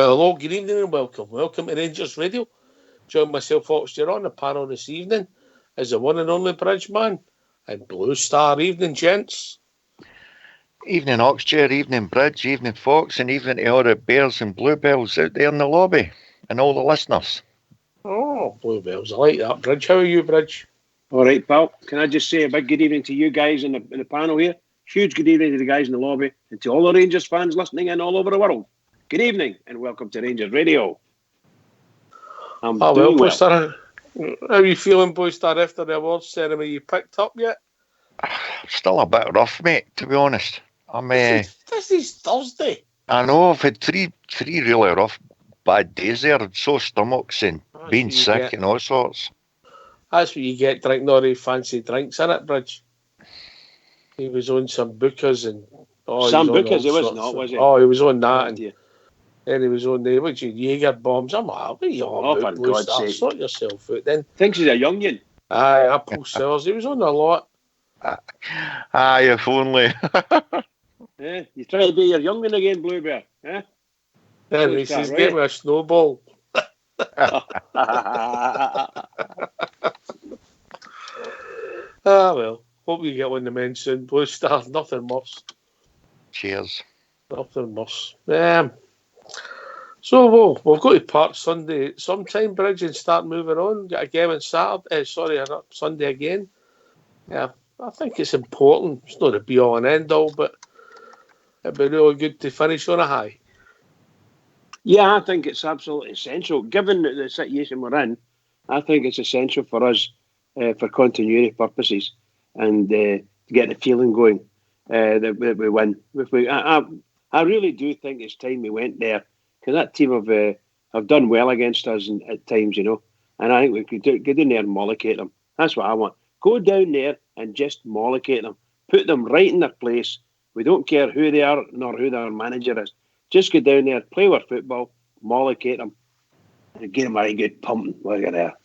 Well, hello, good evening and welcome. Welcome to Rangers Radio. Join myself, Oxford, on the panel this evening is the one and only Bridgeman and Blue Star. Evening, gents. Evening, Oxchair, evening, Bridge, evening, Fox, and evening to all the Bears and Bluebells out there in the lobby and all the listeners. Oh, Bluebells, I like that. Bridge, how are you, Bridge? All right, pal. Can I just say a big good evening to you guys in the panel here? Huge good evening to the guys in the lobby and to all the Rangers fans listening in all over the world. Good evening and welcome to Rangers Radio. I'm doing well. Star, how are you feeling, Blue Star, after the awards ceremony? You picked up yet? Still a bit rough, mate, to be honest. This is Thursday. I know, I've had three really rough, bad days there. Sore stomachs and being sick and all sorts. That's what you get drinking all the fancy drinks, innit, Bridge? He was on some Bookers and... Some Bookers, he was not, was he? Oh, he was on that and then he was on the Jaeger bombs. I'm like, what are you on about, Blue Star? Sort yourself out then. Thinks he's a young'un. Aye, Apple Sellers. He was on a lot. Aye, if only. Yeah, you try to be your young'un again, Bluebear. Eh? Then he says, get me a snowball. Well, hope you get one to mention. Blue Star, nothing worse. Cheers. Nothing worse. So we've got to part Sunday sometime, Bridge, and start moving on. Get a game on Saturday. Not Sunday again. Yeah, I think it's important. It's not a be all and end all, but it'd be really good to finish on a high. Yeah, I think it's absolutely essential. Given the situation we're in, I think it's essential for us for continuity purposes and to get the feeling going that we win. I really do think it's time we went there because that team have done well against us at times, you know. And I think we could get in there and mollocate them. That's what I want. Go down there and just mollocate them. Put them right in their place. We don't care who they are nor who their manager is. Just go down there, play with football, mollocate them, and get them a very good pumping. Look at that.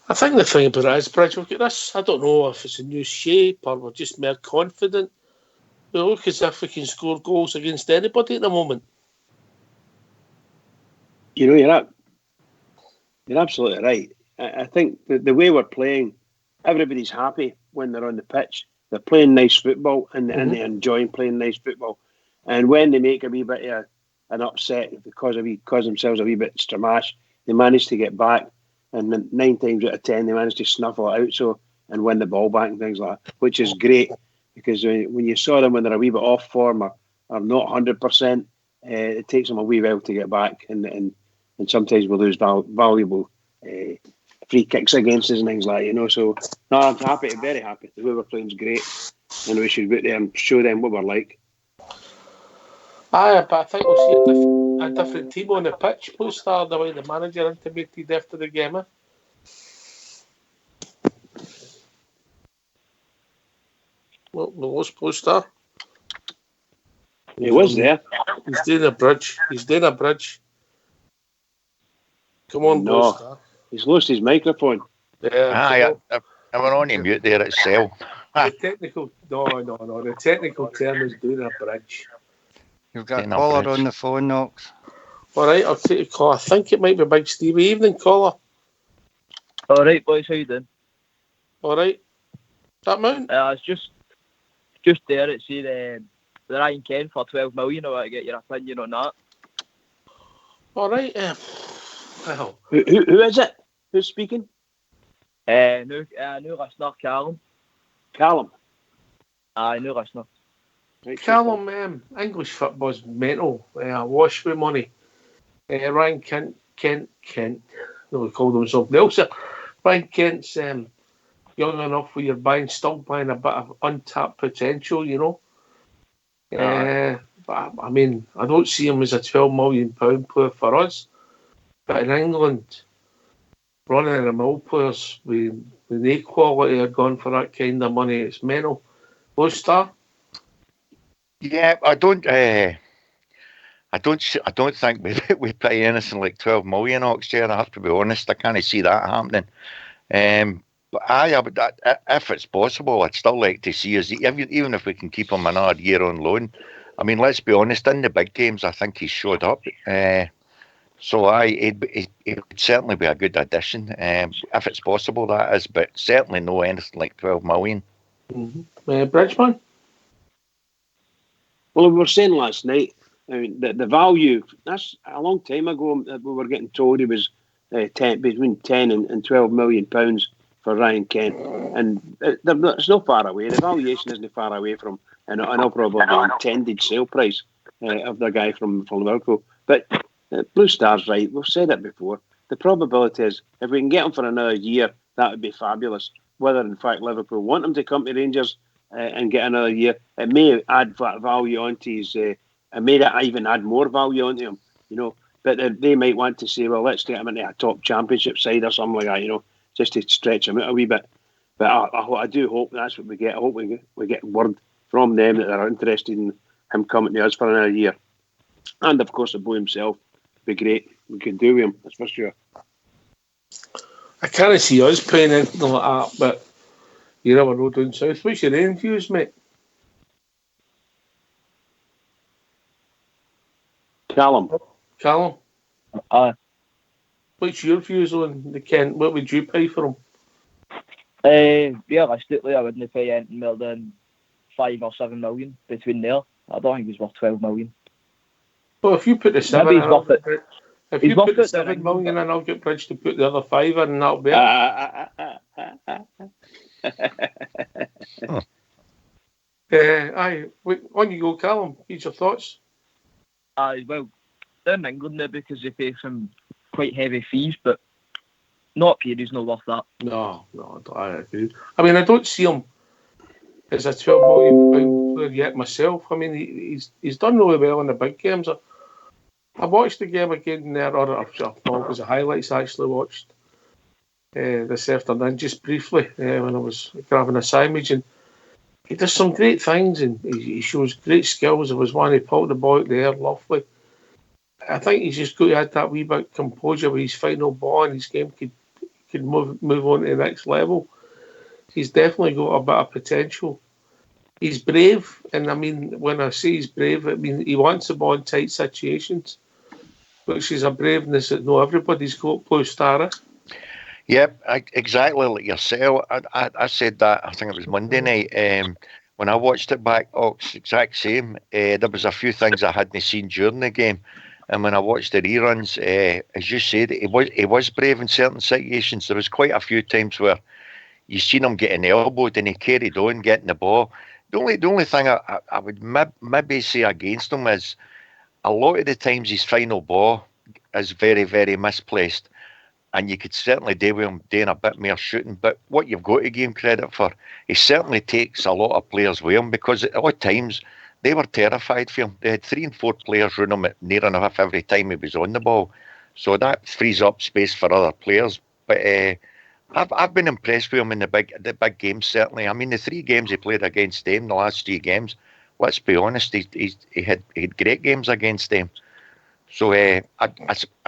I think the thing about it is, Bridge, look at this. I don't know if it's a new shape or we're just more confident. We look as if we can score goals against anybody at the moment. You know, you're absolutely right. I think the way we're playing, everybody's happy when they're on the pitch. They're playing nice football and they're enjoying playing nice football. And when they make a wee bit of an upset because themselves a wee bit stramash, they manage to get back. And 9 times out of 10, they manage to snuffle it out and win the ball back and things like that, which is great. Because when you saw them when they're a wee bit off form or not 100%, it takes them a wee while to get back. And sometimes we lose valuable free kicks against us and things like that, you know. So, no, I'm happy, very happy. The way we're playing is great. And we should go out there and show them what we're like. Aye, but I think we'll see a different team on the pitch. Blue Star, the way the manager intimated after the game. What's Blue Star? He was there. He's doing a bridge. Come on, no, Blue Star. He's lost his microphone. Yeah, I went on in mute there at Cell. The technical term is doing a bridge. You've got a caller on the phone, Knox. All right, I'll take a call. I think it might be Big Stevie. Evening, caller. All right, boys, how you doing? All right. That Mount? I was just there at see the Ryan Ken for 12 million. I want to get your opinion on that. All right. Well, who is it? Who's speaking? New listener, Callum. Callum. New listener. Callum, English football's mental. Wash with money. Ryan Kent. No, he called himself Nelson. Ryan Kent's young enough where you're still buying a bit of untapped potential, you know. But I mean, I don't see him as a £12 million player for us. But in England, running of the mill players with the quality are gone for that kind of money. It's mental. Blue Star? Yeah, I don't think we pay anything like 12 million Oxford. I have to be honest. I can't see that happening. But if it's possible, I'd still like to see us, even if we can keep him another year on loan. I mean, let's be honest, in the big games, I think he showed up. So he'd certainly be a good addition, if it's possible, that is, but certainly no anything like 12 million. Bridgman? Well, we were saying last night, I mean, the value, that's a long time ago, we were getting told he was between 10 and 12 million pounds for Ryan Kent. And it's not far away. The valuation isn't far away from an probably intended sale price of the guy from Liverpool. But Blue Star's right. We've said it before. The probability is if we can get him for another year, that would be fabulous. Whether, in fact, Liverpool want him to come to Rangers and get another year, it may add value onto his... it may even add more value onto him, you know. But they might want to say, well, let's get him into a top championship side or something like that, you know, just to stretch him out a wee bit. But I do hope that's what we get. I hope we get word from them that they're interested in him coming to us for another year. And, of course, the boy himself would be great. We could do with him, that's for sure. I can't see us playing anything like that, but you never know down south. What's your own views, mate? Callum? What's your views on the Kent? What would you pay for him? Realistically, I wouldn't pay anything more than 5 or 7 million between there. I don't think he's worth 12 million. Well, if you put the 7 Maybe he's worth it. If you put the 7 million in, I'll get Bridge to put the other 5 in, and that'll be it. On you go, Callum. What's your thoughts? Well, down in England now, because they pay some quite heavy fees, but not here, he's not worth that. No, I agree. I mean, I don't see him as a 12 million pound player yet myself. I mean, he's done really well in the big games. I watched the game again there, or it was the highlights I actually watched this afternoon, just briefly, when I was grabbing a sandwich, and he does some great things, and he shows great skills. There was one, he pulled the ball out there, lovely. I think he's just got to add that wee bit of composure with his final ball, and his game could move on to the next level. He's definitely got a bit of potential. He's brave, and I mean, when I say he's brave, I mean he wants the ball in tight situations, which is a braveness that not everybody's got. Blue Star. Yep, exactly like yourself. I said that, I think it was Monday night, when I watched it back, exact same. There was a few things I hadn't seen during the game, and when I watched the reruns, as you said, he was brave in certain situations. There was quite a few times where you seen him getting elbowed and he carried on getting the ball. The only thing I would maybe say against him is a lot of the times his final ball is very, very misplaced, and you could certainly do with him doing a bit more shooting. But what you've got to give him credit for, he certainly takes a lot of players with him, because at all times they were terrified for him. They had 3 and 4 players running him at near enough every time he was on the ball. So that frees up space for other players. But I've been impressed with him in the big games, certainly. I mean, the 3 games he played against them, the last 3 games, let's be honest, he had great games against them. So I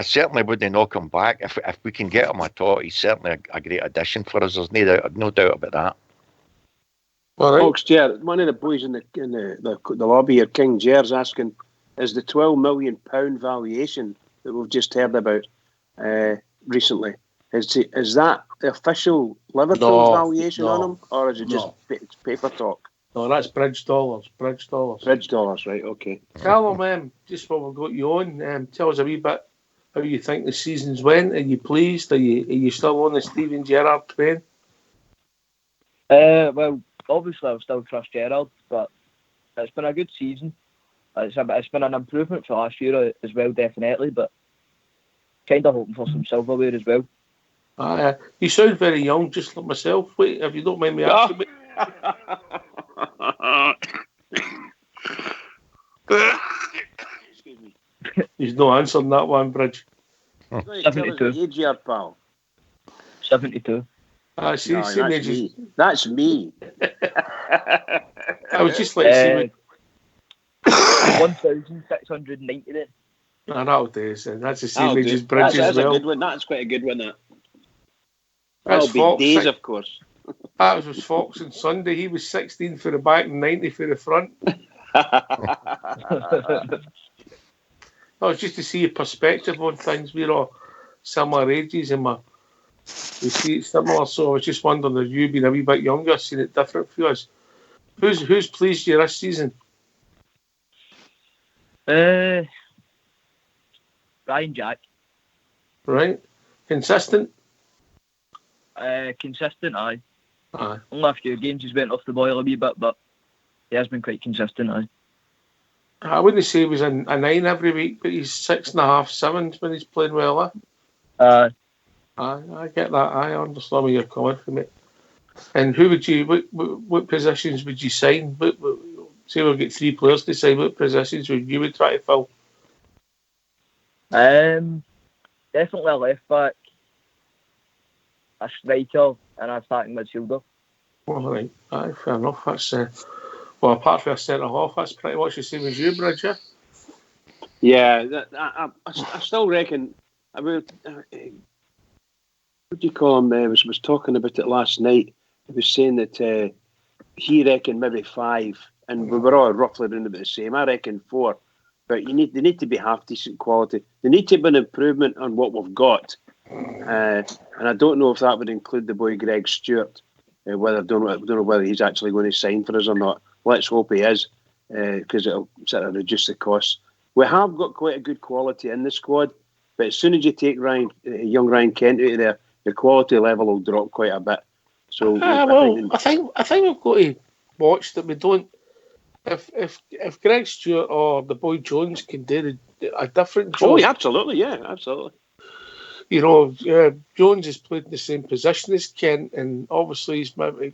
certainly wouldn't knock him back. If we can get him at all, he's certainly a great addition for us. There's no doubt about that. All right. Folks, one of the boys in the lobby here, King Jer's asking, is the £12 million valuation that we've just heard about recently, is that the official Liverpool valuation on him, or is it just paper talk? No, that's bridge dollars. Bridge dollars, right? Okay. Callum, just while we've got you on, tell us a wee bit how you think the season's went. Are you pleased? Are you still on the Steven Gerrard train? Well, obviously I'll still trust Gerrard, but it's been a good season. It's been an improvement for last year as well, definitely, but kind of hoping for some silverware as well. You sound very young, just like myself. Wait, if you don't mind me asking. Excuse me. He's no answering that one, Bridge. 72. Age here, pal. 72. That's me. I was just like saying 1,690 then. That'll do, son. That's the same age as Bridge as well. A good one. That's quite a good one, that. That's That'll be days, of course. That was Fox on Sunday. He was 16 for the back and 90 for the front. No, it's just to see your perspective on things. We're all similar ages and we see it similar. So I was just wondering, if you being a wee bit younger, seeing it different for us. Who's pleased you this season? Ryan Jack. Right, consistent. Consistent, aye. Aye. Only a few games he's went off the boil a wee bit, but he has been quite consistent, aye. I wouldn't say he was a 9 every week, but he's 6.5, 7 when he's playing well. Aye. I get that. I understand where you're coming from, mate. And who would you? What positions would you sign? Say we've got 3 players to sign. What positions would you try to fill? Definitely a left back, a striker, and an attacking midfielder. All right, aye, fair enough. That's well, apart from a centre half, that's pretty much the same as you, Bridger. Yeah, I still reckon. I mean, what do you call him? Was talking about it last night. He was saying that he reckoned maybe 5, and we were all roughly around about the same. I reckon 4, but they need to be half decent quality. They need to be an improvement on what we've got, and I don't know if that would include the boy Greg Stewart. Whether I don't know whether he's actually going to sign for us or not. Let's hope he is, because it'll sort of reduce the costs. We have got quite a good quality in the squad, but as soon as you take young Ryan Kent out of there, the quality level will drop quite a bit. So I think we've got to watch that we don't. If Greg Stewart or the boy Jones can do a different job. Oh, yeah, absolutely. You know, Jones has played in the same position as Kent, and obviously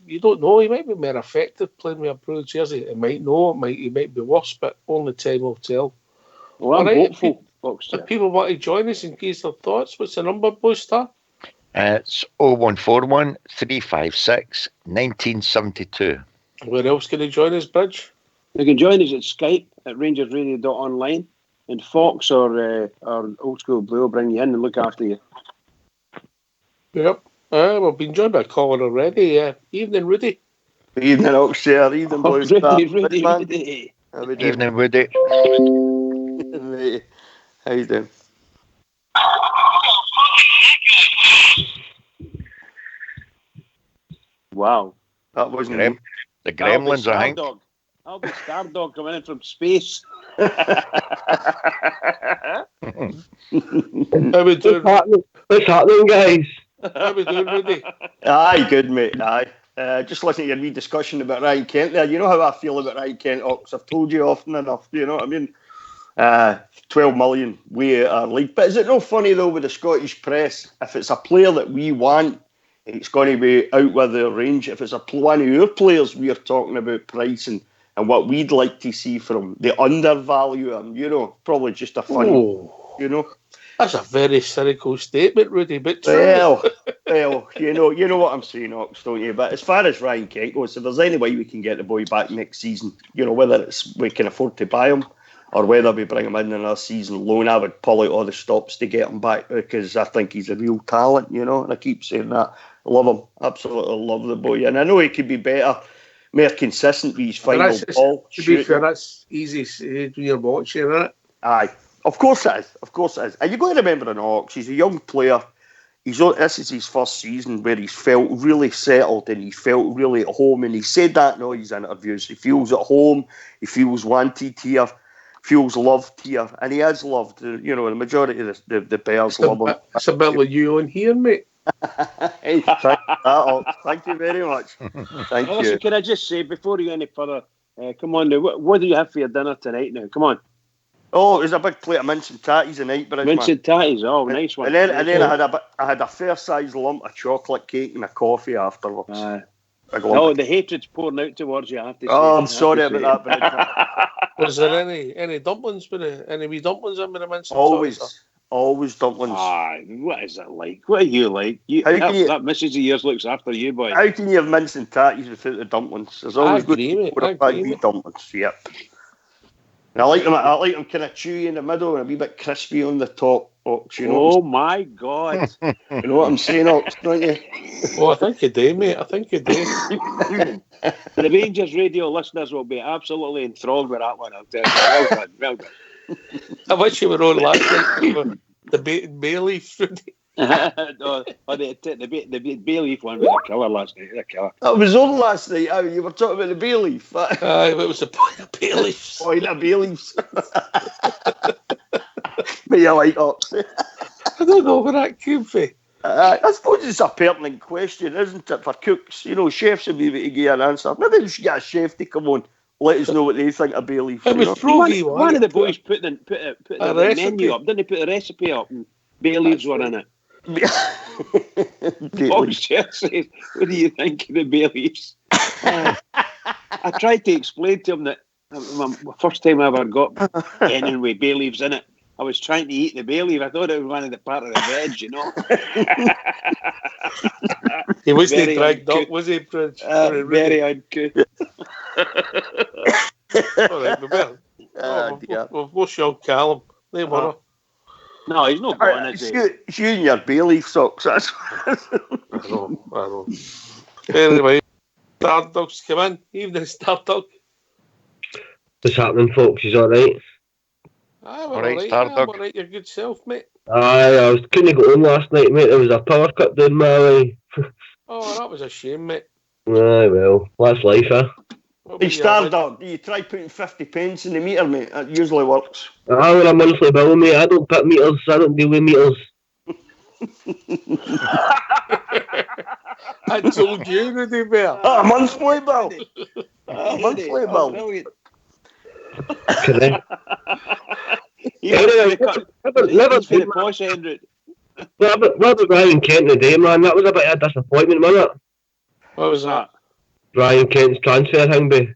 you don't know, he might be more effective playing with a blue jersey. He might be worse, but only time will tell. Well, I'm hopeful. If people want to join us and give their thoughts, what's the number, Booster? It's 0141 356 1972. Where else can they join us, Bridge? You can join us at Skype at rangersradio.online, and Fox or Old School Blue will bring you in and look after you. Yep. We've been joined by a caller already. Evening, Rudy. Evening, Oxshire. Evening, Blue Star. Rudy. Evening, Woody. How you doing? Wow. That wasn't me. The Gremlins, I think. That'll be Stardog coming in from space. How we doing? What's happening, guys? How we doing, Rudy? Aye, good, mate. Aye. Just listening to your wee discussion about Ryan Kent there. You know how I feel about Ryan Kent, Ox. I've told you often enough. You know what I mean? 12 million way out our league. But is it no funny, though, with the Scottish press? If it's a player that we want, it's going to be out with their range. If it's one of your players we are talking about pricing and what we'd like to see from the undervalue him, you know, probably just a funny, you know. That's a very cynical statement, Rudy, but well, you know what I'm saying, Ox, don't you? But as far as Ryan Kent goes, if there's any way we can get the boy back next season, you know, whether it's we can afford to buy him or whether we bring him in another season loan, I would pull out all the stops to get him back because I think he's a real talent, you know, and I keep saying that. I love him, absolutely love the boy, and I know he could be better, more consistent with his final ball. To be fair, that's easy when you're watching, isn't it? Aye. Of course it is. And you've got to remember an Ox, he's a young player. This is his first season where he's felt really settled and he felt really at home. And he said that in all his interviews. He feels at home, he feels wanted here, feels loved here. And he is loved. You know, the majority of the Bears love him. It's a bit like you on here, mate. Hey, thank you very much. Thank you. Can I just say, before you go any further, come on now, what do you have for your dinner tonight now? Come on. Oh, there's a big plate of mince and tatties tonight, but mince and tatties, nice one. And then I had a fair sized lump of chocolate cake and a coffee afterwards. The hatred's pouring out towards you. I have to say. I'm sorry about that. Was there any dumplings any wee dumplings in with the mince? Always dumplings. What is it like? What are you like? That missus of yours looks after you, boy. How can you have mince and tatties without the dumplings? There's always good dumplings. Yep. And I like them kind of chewy in the middle and a wee bit crispy on the top. Ox, Oh my God! You know what I'm saying, Ox, don't you? Oh, I think you do, mate. I think you do. The Rangers radio listeners will be absolutely enthralled with that one. I'll tell you. Well done, well done. I wish you were on last night for the Bayleaf. The Bayleaf one was a killer last night. A killer. That was on last night. You were talking about the bay leaf. Aye, what was the point of Bayleafs? Point of bay leaves. But you like Ox. I don't know where that came from. I suppose it's a pertinent question, isn't it, for cooks? You know, chefs will be able to give an answer. Maybe we should get a chef to come on, let us know what they think of bay leaves. It was Froggy one of the boys put the recipe. menu up. Didn't he put a recipe up? And bay leaves were in it. Ox says, "What do you think of the bay leaves?" I tried to explain to him that my first time I ever got anything with bay leaves in it, I was trying to eat the bay leaf. I thought it was one of the part of the veg, you know. He wasn't dragged up, was he, Bridge? Very uncouth. All right, we'll go show Callum. No bother. No, he's not going, is he? It's you and your bay leaf socks. That's I know. Anyway, Stardog's come in. Evening, Stardog. What's happening, folks? Is all right? Aye, All right, Stardog. I'm all right, your good self, mate. Aye, I couldn't go home last night, mate. There was a power cut down my way. Oh, that was a shame, mate. Aye, well, that's life, eh? What Hey, was your bid? Stardog, you try putting 50 pence in the meter, mate. It usually works. Aye, with a monthly bill, mate. I don't put meters. I don't deal with meters. I told you, Rudy Bear. A monthly bill. A monthly bill. Brilliant. Correct. Never Never for the posh end route. What about Ryan Kent today, man? That was a bit of a disappointment, wasn't it? What was that? Ryan Kent's transfer thing, be.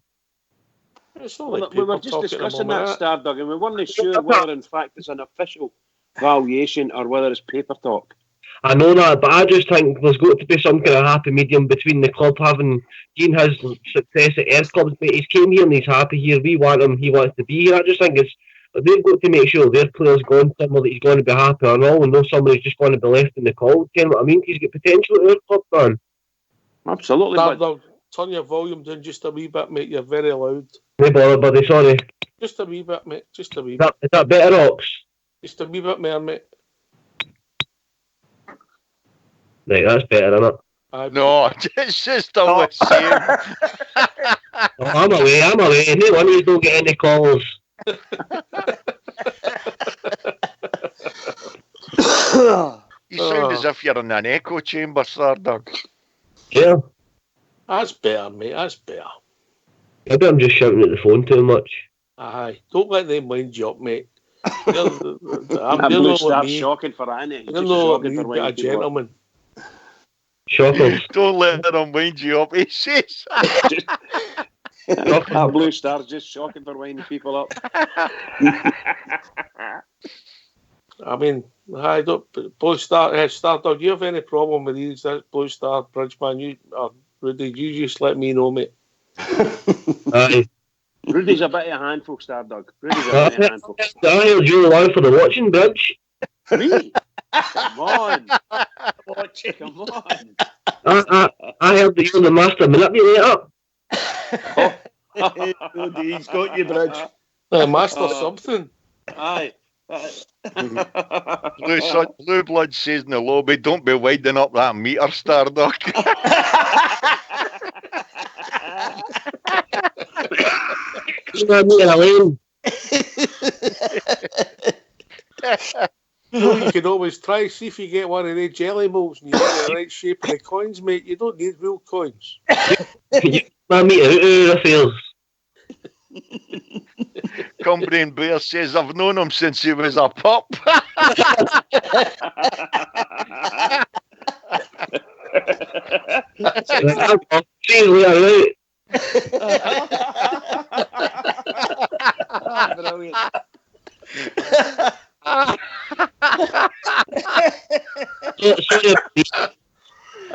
It's not like We were people just talking discussing about that, Stardog, and we weren't sure whether, in fact, it's an official valuation or whether it's paper talk. I know that, but I just think there's got to be some kind of happy medium between the club having seen his success at Earth clubs, but he's came here and he's happy here. We want him, he wants to be here. I just think they've got to make sure their player's gone somewhere that he's going to be happy and all, and no somebody's just going to be left in the cold. Do you know what I mean? He's got potential at Earth club, man. Absolutely. Stardog, turn your volume down just a wee bit, mate. You're very loud. No bother, buddy, sorry. Just a wee bit, mate. Just a wee bit. Is that better, Ox? Just a wee bit more, mate. Right, that's better, isn't it? No, it's just the same. Oh, I'm away. No one, you don't get any calls. You sound as if you're in an echo chamber, Stardog. Yeah. That's better, mate. That's better. Maybe I'm just shouting at the phone too much. Aye. Don't let them wind you up, mate. That blue star's shocking for Annie. You're not a gentleman. Shockers. Don't let them wind you up, he says. That blue star's just shocking for winding people up. I mean, I don't. Blue Star, Stardog, you have any problem with these Blue Star Bridgeman? You, Rudy, you just let me know, mate. Aye. Rudy's a bit of a handful, Stardog. Rudy's a bit of a handful. I heard you were on for the watching, Bridge. Me? Come on. Come on. I heard that you're the master manipulator. He's got you, Bridge. Master something. Aye. Blue Blood says in the lobby, don't be winding up that meter, Stardog. Meter lane. You can always try, see if you get one of the jelly molds and you get the right shape of the coins, mate. You don't need real coins. My meter out of your affairs. Cumbrian Bear says, I've known him since he was a pup. See you later, right? Brilliant. Sorry.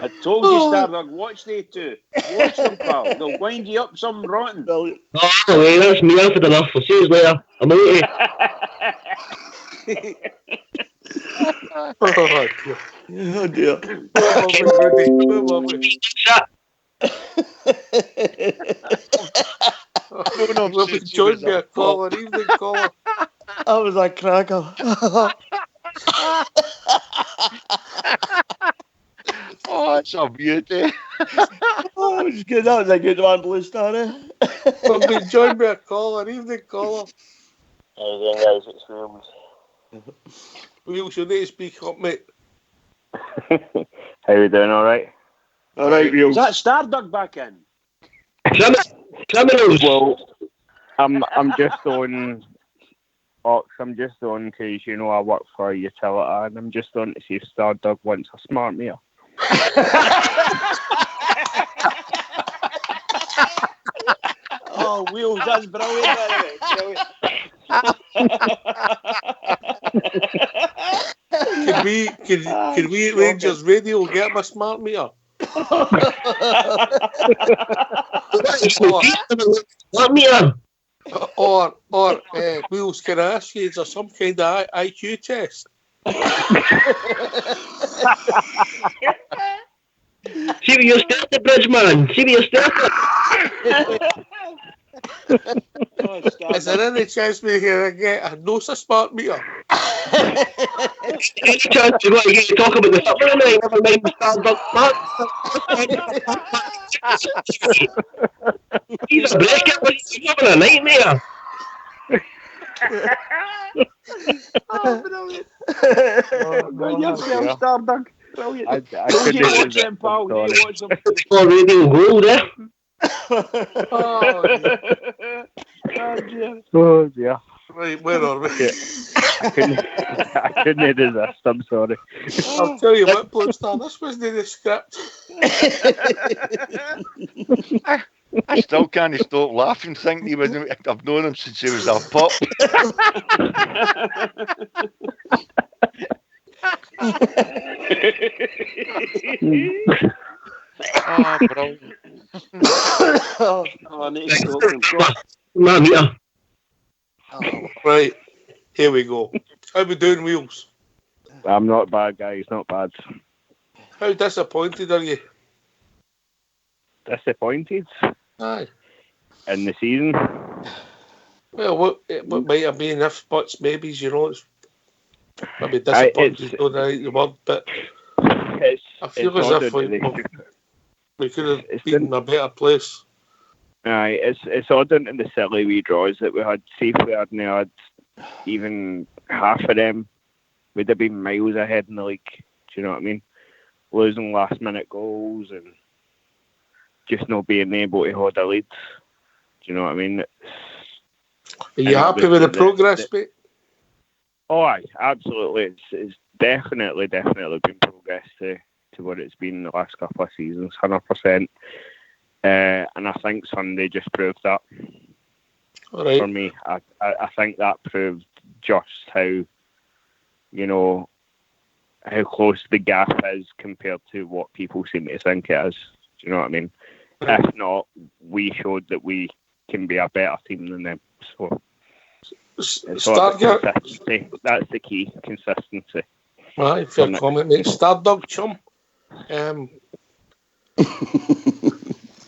I told you, Stardog, watch they two. Watch them, pal. They'll wind you up some rotten. Oh, wait, that's me. I've had enough. I'll see you later. I'm out. Oh dear. Where were we, Rudy? Where were we? We'll be joined by a caller, evening caller. That was a cracker. Oh, it's a beauty. Oh, that was good. That was a good one, Blue Star. We'll be joined by a caller, evening caller. Hey again, guys, it's Wheels. Wheels, you need to speak up, mate. How you doing? All right. All right, Is Wheels. that Stardug back in? Criminals. Well, I'm just on. Ox, I'm just on because I work for a utility, and I'm just on to see if Stardug wants a smart meter. Oh, Wheels, that's brilliant, by the way. Brilliant. Can we at Rangers Radio get him a smart meter? Or Wheels, can I ask you, is there some kind of IQ test? See where you're starting, Bridge, man. See where you're starting. Is there any chance we can get a NOSA smart meter? Any chance you want to get to talk about the football tonight? Never mind the Stardust. He's a breaker. He's having a nightmare. Oh, brilliant. Run yourself, Stardug. Brilliant. I couldn't watch him, pal. You watch him. It's for radio gold, eh? Oh dear. Right, where are we? I couldn't resist. I'm sorry. I'll tell you what, Blue Star, this wasn't in the script. I still can't stop laughing, thinking I've known him since he was a pup. Oh, brilliant. I need to go him. Right, here we go. How we doing, Wheels? I'm not bad, guys. Not bad. How disappointed are you? Disappointed Aye. in the season. Well, what might have been if, buts, maybes, it's maybe disappointed is not the right word, but I feel as if we could have been in a better place. Aye, it's odd in the silly wee draws that we had. See if we hadn't had even half of them, we'd have been miles ahead in the league. Do you know what I mean? Losing last minute goals and just not being able to hold a lead. Do you know what I mean? Are you happy with the progress, mate? Oh, aye, absolutely. It's definitely been progress to what it's been the last couple of seasons, 100%. And I think Sunday just proved that. All right. For me. I think that proved just how, how close the gap is compared to what people seem to think it is. Do you know what I mean? Right. If not, we showed that we can be a better team than them. So it's all about consistency. That's the key, consistency. Right, fair comment, mate. Stardug chum.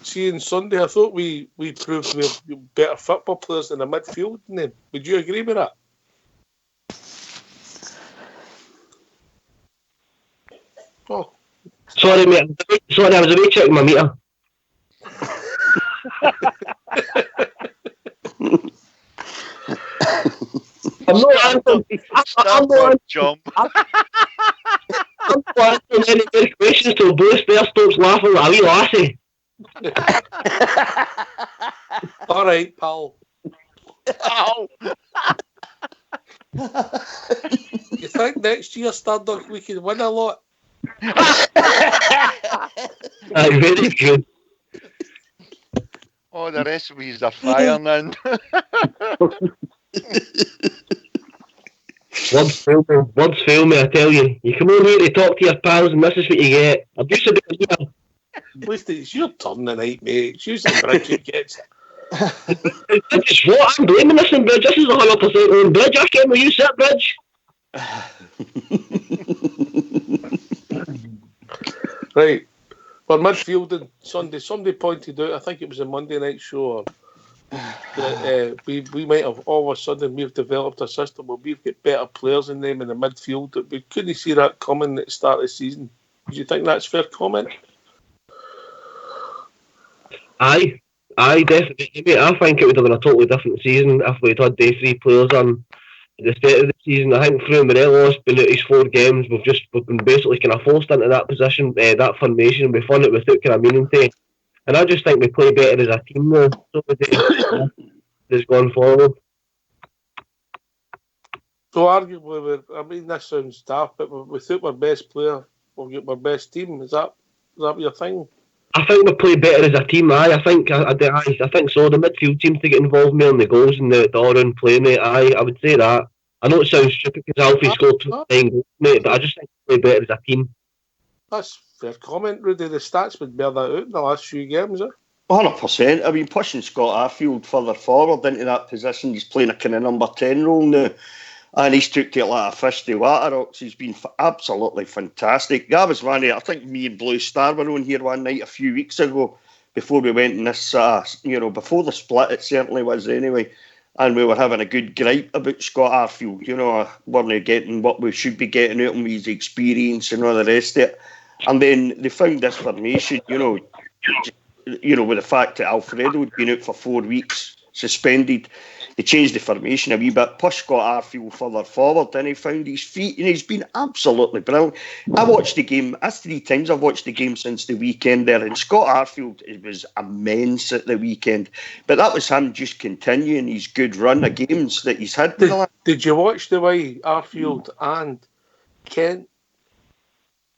Seeing Sunday, I thought we proved we were better football players in the midfield than them. Would you agree with that? Oh. Sorry, mate. Sorry, I was away checking my meter. I'm not answering any more questions till Bruce there stops laughing like a wee lassie. All right, pal. Ow. You think next year, Stardug, we can win a lot? Very good. Oh, the rest of these are firing in. Words fail me, I tell you. You come over here to talk to your pals and this is what you get. I'm just a bit here. At least it's your turn tonight, mate. It's usually Bridge who gets it. Bridge, what? I'm blaming this on Bridge. This is 100% on Bridge. I can't where you sit, Bridge. Right. For midfielding Sunday, somebody pointed out, I think it was a Monday night show, that we might have all of a sudden we've developed a system where we've got better players than them in the midfield. We couldn't see that coming at the start of the season. Do you think that's a fair comment? Aye, definitely. Mate, I think it would have been a totally different season if we'd had day three players on at the start of the season. I think through Morelos been out his 4 games, we've been basically kind of forced into that position, that formation. We've won it without kind of meaning to. And I just think we play better as a team now. So that's gone forward. So arguably, this sounds daft, but without our best player, we've got our best team. Is that what you're thinking? I think we play better as a team. Aye, I think so. The midfield seems to get involved more in the goals and the all-round play, mate. Aye, I would say that. I know it sounds stupid because Alfie scored 9 goals, mate, but I just think we play better as a team. That's a fair comment, Rudy. The stats would bear that out in the last few games. 100%. I mean, pushing Scott Arfield further forward into that position, he's playing a kind of number 10 role now. And he's took to it like a fish to water. He's been absolutely fantastic. That was one of, I think me and Blue Star were on here one night a few weeks ago before we went in this, before the split, it certainly was anyway. And we were having a good gripe about Scott Arfield. Weren't getting what we should be getting out of him, his experience and all the rest of it. And then they found this formation, with the fact that Alfredo had been out for 4 weeks, suspended. They changed the formation a wee bit, pushed Scott Arfield further forward, and he found his feet, and he's been absolutely brilliant. I watched the game, that's 3 times I've watched the game since the weekend there, and Scott Arfield was immense at the weekend. But that was him just continuing his good run of games that he's had. Did you watch the way Arfield and Kent,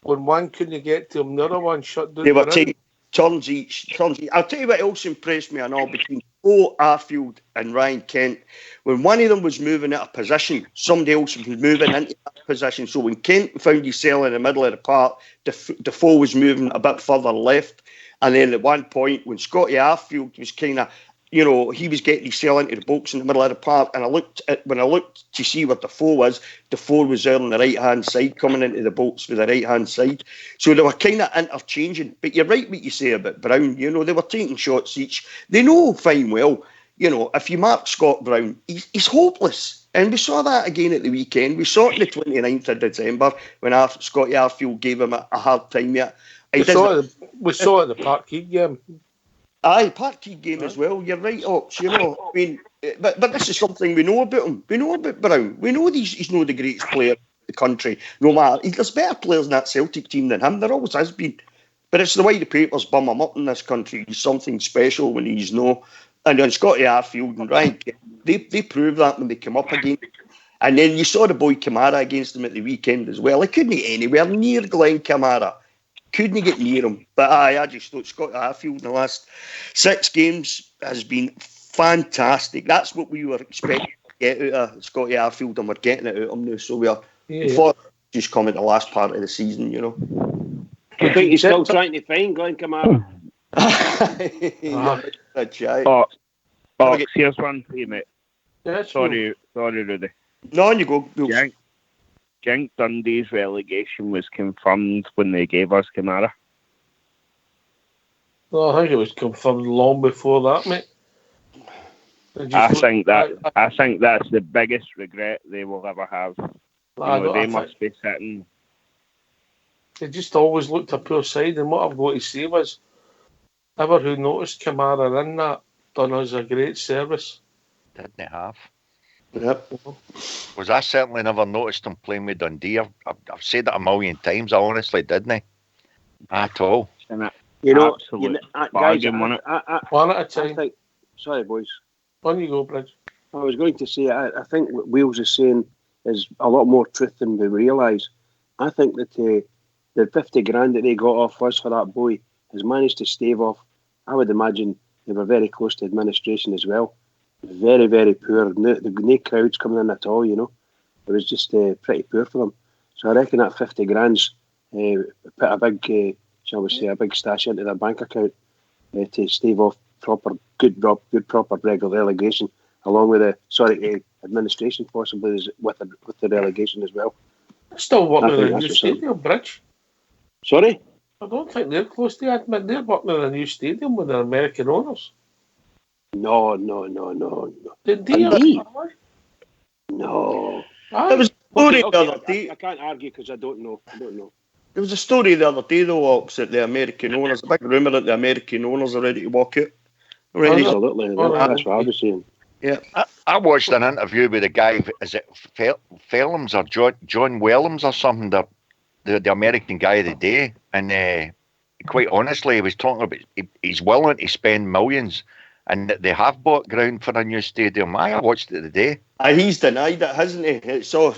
when one couldn't get to him, the other one shut down? They were taking turns each. I'll tell you what else impressed me and all between Arfield and Ryan Kent. When one of them was moving out of position, somebody else was moving into that position. So when Kent found himself in the middle of the park, Defoe was moving a bit further left. And then at one point, when Scotty Arfield was kind of, he was getting himself into the box in the middle of the park. And when I looked to see what Defoe was there on the right-hand side, coming into the box for the right-hand side. So they were kind of interchanging. But you're right what you say about Brown. They were taking shots each. They know fine well, if you mark Scott Brown, he's hopeless. And we saw that again at the weekend. We saw it on the 29th of December when Scotty Arfield gave him a hard time. We saw it at the Parkhead game. Aye, Parkhead game as well. You're right, Ox. I mean, but this is something we know about him. We know about Brown. We know he's not the greatest player in the country. No matter, there's better players in that Celtic team than him. There always has been. But it's the way the papers bum him up in this country. He's something special when he's no. And then Scotty Arfield and Ryan, they proved that when they come up again. And then you saw the boy Kamara against him at the weekend as well. He couldn't get anywhere near Glenn Kamara. Couldn't get near him. But I just thought Scott Arfield in the last 6 games has been fantastic. That's what we were expecting to get out of Scotty Arfield, and we're getting it out of him now. So we're just coming to the last part of the season, I think he's still trying to find Glenn Kamara. That's right. Here's one for you, mate. Sorry, Rudy. No, you go. Genk Dundee's relegation was confirmed when they gave us Kamara. Well, I think it was confirmed long before that, mate. I think that's the biggest regret they will ever have. They must be sitting. They just always looked a poor side, and what I've got to say was, everyone who noticed Kamara in that done us a great service. Didn't they have? Yep. Was I certainly never noticed him playing with Dundee. I've said that a million times. I honestly didn't. At all. Absolute guys, one at a time. Sorry, boys. On you go, Bridge. I was going to say, I think what Wales is saying is a lot more truth than we realise. I think that the 50 grand that they got off us for that boy has managed to stave off. I would imagine they were very close to administration as well. Very, very poor. No crowds coming in at all, It was just pretty poor for them. So I reckon that 50 grand's put a big, shall we say, a big stash into their bank account to stave off good proper regular relegation, along with administration possibly with the relegation as well. Still working on a new stadium, Bridge. Sorry? I don't think they're close to admin. They're working on a new stadium with their American owners. No. Did they? No. There was a story the other day. I can't argue because I don't know. There was a story the other day, though, Ox, that the American owners, a big rumour that the American owners are ready to walk out. Absolutely. That's what I was saying. Yeah. I watched an interview with a guy, is it Fellams or John Wellams or something, the American guy of the day, and quite honestly, he was talking about he's willing to spend millions, and that they have bought ground for a new stadium. I watched it today. He's denied it, hasn't he? It's all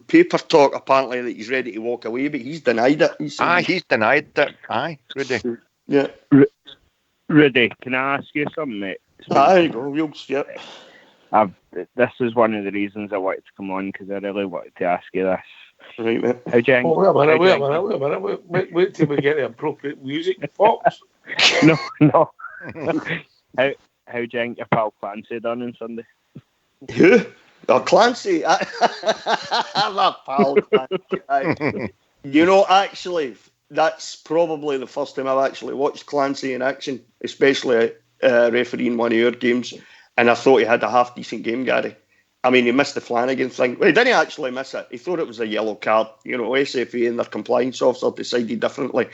paper talk, apparently, that he's ready to walk away, but he's denied it. He's denied it. Aye, Rudy. Yeah. Rudy, can I ask you something, mate? There you go, Wheels, yeah. This is one of the reasons I wanted to come on, because I really wanted to ask you this. Right, mate. How do you think, wait a minute. Wait till we get the appropriate music, Fox. No. How do you think your pal Clancy done on Sunday? Who? Oh, Clancy. That pal Clancy. You know, actually, that's probably the first time I've actually watched Clancy in action, especially refereeing one of your games, and I thought he had a half-decent game, Gary. I mean, he missed the Flanagan thing. Well, he didn't actually miss it. He thought it was a yellow card. You know, SFA and their compliance officer decided differently.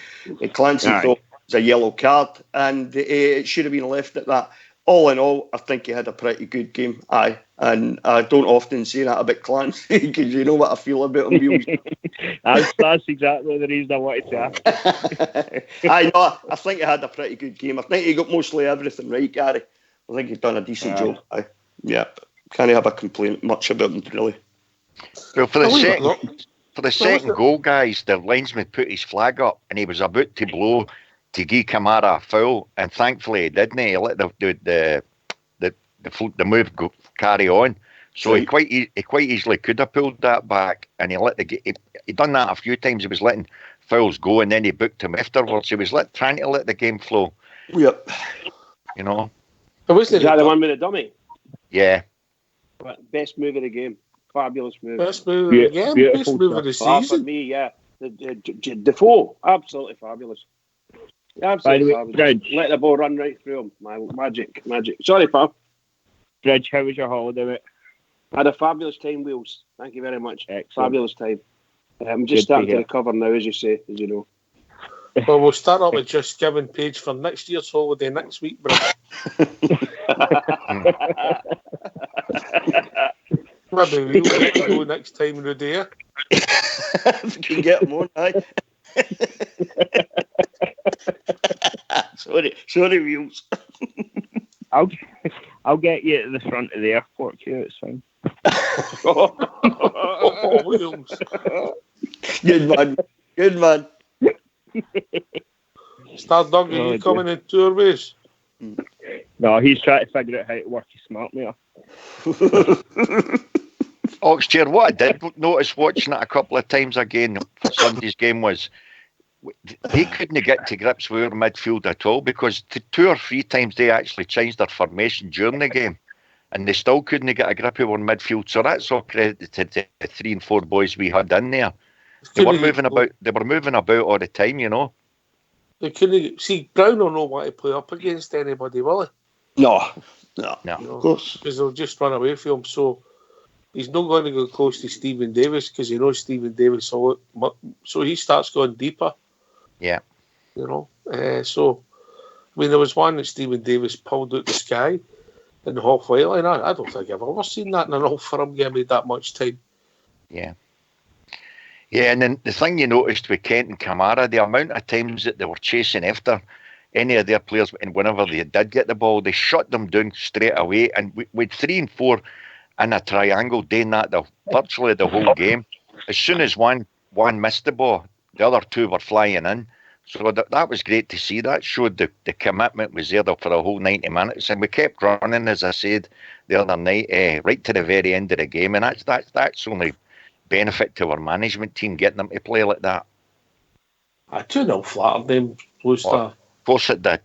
Clancy thought it was a yellow card, and it should have been left at that. All in all, I think he had a pretty good game. Aye. And I don't often say that about Clancy, because you know what I feel about him. That's exactly the reason I wanted to ask. I think he had a pretty good game. I think he got mostly everything right, Gary. I think he's done a decent job. Aye. Yeah. Can't have a complaint much about him, really. Well, for the second goal, guys, the linesman put his flag up, and he was about to blow to give Kamara a foul, and thankfully he didn't. He let the move carry on. So he quite easily could have pulled that back, and he done that a few times. He was letting fouls go, and then he booked him afterwards. He was trying to let the game flow. Yep. You know. Is that the one with the dummy? Yeah. Best move of the game. Fabulous move. Best move of the game. Best move of the season. For me, yeah. Defoe, absolutely fabulous. Absolutely fabulous. Let the ball run right through him. Magic. Sorry, pal. Bridge, how was your holiday, mate? I had a fabulous time, Wheels. Thank you very much. Excellent. Fabulous time. I'm just starting to recover now, as you know. Well, we'll start off with just giving Paige for next year's holiday next week, bro. Maybe we'll get to go next time, Rudy. If we can get him on, aye. Sorry, Wheels. I'll get you to the front of the airport queue. It's fine. Wheels. Good man. Stardog, are you coming in tour ways? No, he's trying to figure out how to work his smart meter. Oxchair, what I did notice watching it a couple of times again for Sunday's game was they couldn't get to grips with our midfield at all, because 2 or 3 times they actually changed their formation during the game, and they still couldn't get a grip of our midfield. So that's all credited to the 3 and 4 boys we had in there. They were moving about all the time, you know. They couldn't see. Brown don't know what to play up against anybody, will he? No. Of course, because they'll just run away from him. So he's not going to go close to Stephen Davis, because he knows Stephen Davis. So he starts going deeper. Yeah. You know. So I mean, there was one that Stephen Davis pulled out the sky in the halfway line. I don't think I've ever seen that in an Old Firm game with that much time. Yeah. Yeah, and then the thing you noticed with Kent and Kamara, the amount of times that they were chasing after any of their players, and whenever they did get the ball, they shut them down straight away. And with 3 and 4 in a triangle doing that virtually the whole game, as soon as one missed the ball, the other 2 were flying in. So that was great to see. That showed the commitment was there for the whole 90 minutes. And we kept running, as I said the other night, right to the very end of the game. And that's only benefit to our management team, getting them to play like that. I 2-0 flattered them, Blue Star. Of course it did.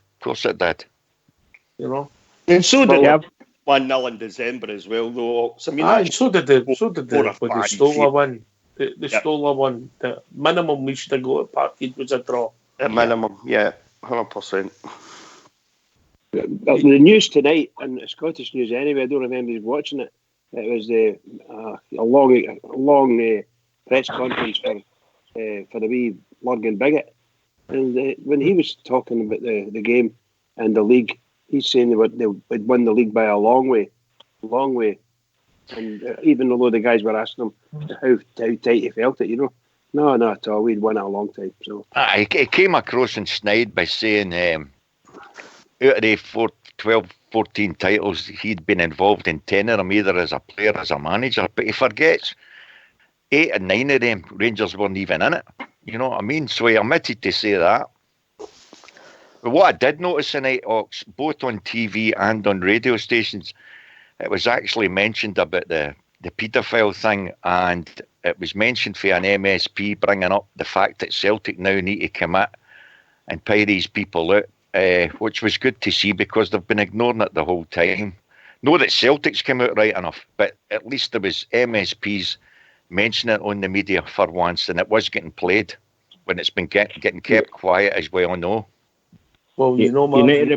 You know. And so did 1-0 in December as well, though. So, I mean, so did the Stola one. The Stola one. The minimum we should have got at Parkhead was a draw. At minimum, yeah, 100%. The news tonight, and Scottish news anyway, I don't remember watching it. It was a long press conference for the wee Lurgan Bigot. And when he was talking about the game and the league, he's saying they'd won the league by a long way. And even although the guys were asking him how tight he felt it, no, not at all. We'd won it a long time. So He came across and snide by saying out of the 12, 14 titles, he'd been involved in 10 of them, either as a player or as a manager. But he forgets 8 and 9 of them, Rangers weren't even in it. You know what I mean? So he omitted to say that. But what I did notice tonight, Ox, both on TV and on radio stations, it was actually mentioned about the paedophile thing, and it was mentioned for an MSP bringing up the fact that Celtic now need to commit and pay these people out, which was good to see because they've been ignoring it the whole time. Know that Celtic's come out right enough, but at least there was MSPs mentioning it on the media for once, and it was getting played when it's been getting kept quiet, as we all know. Well, you need to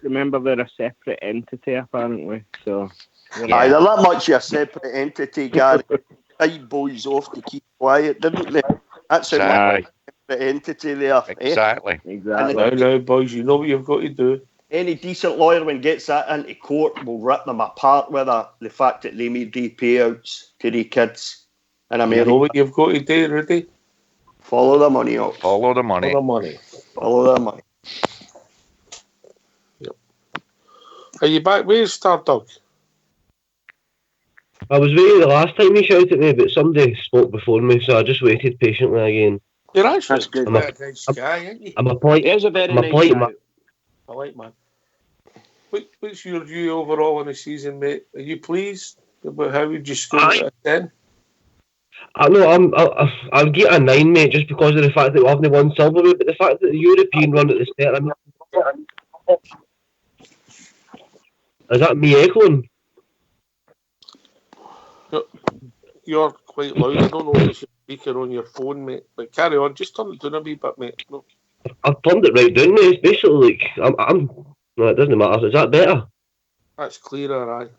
remember they're a separate entity, apparently. So, Aye, they're that much a separate entity, Gary. Tied boys off to keep quiet, didn't they? That's a separate entity there. Exactly. Now, boys, you know what you've got to do. Any decent lawyer, when gets that into court, will rip them apart with the fact that they made the payouts to the kids in America. You know what you've got to do, Rudy? Follow the money, Ox. Follow the money. Follow the money. Yep. Are you back? Where's Stardog? I was waiting the last time he shouted at me, but somebody spoke before me, so I just waited patiently again. You're actually quite a nice guy, aren't you? I'm a polite. There's a very nice guy. Polite man. What's your view overall on the season, mate? Are you pleased about how we just scored out of 10? I know I'll get a 9, mate, just because of the fact that we haven't won silverware, but the fact that the European run at the start, is that me echoing? You're quite loud. I don't know if it's your speaker on your phone, mate. But carry on. Just turn it down a wee bit, mate. No. I've turned it right down, mate. It's basically like I'm. No, it doesn't matter. Is that better? That's clearer, aye.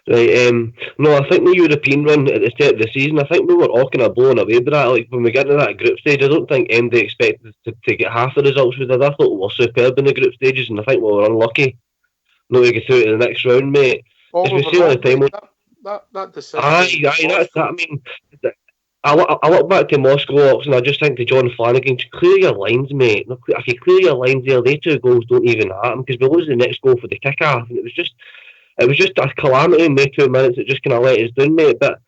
Right. No, I think the European run at the start of the season, I think we were all kind of blown away by that. Like when we get into that group stage, I don't think MD expected to get half the results we did. I thought we were superb in the group stages, and I think we were unlucky not to get through to the next round, mate. As we say all the time. That decision. Aye, that's that. I mean, I look back to Moscow, and I just think to John Flanagan, clear your lines, mate. If you clear your lines there, they 2 goals don't even happen because we lose the next goal for the kick-off, and it was just a calamity in the 2 minutes that just kind of let us down, mate. But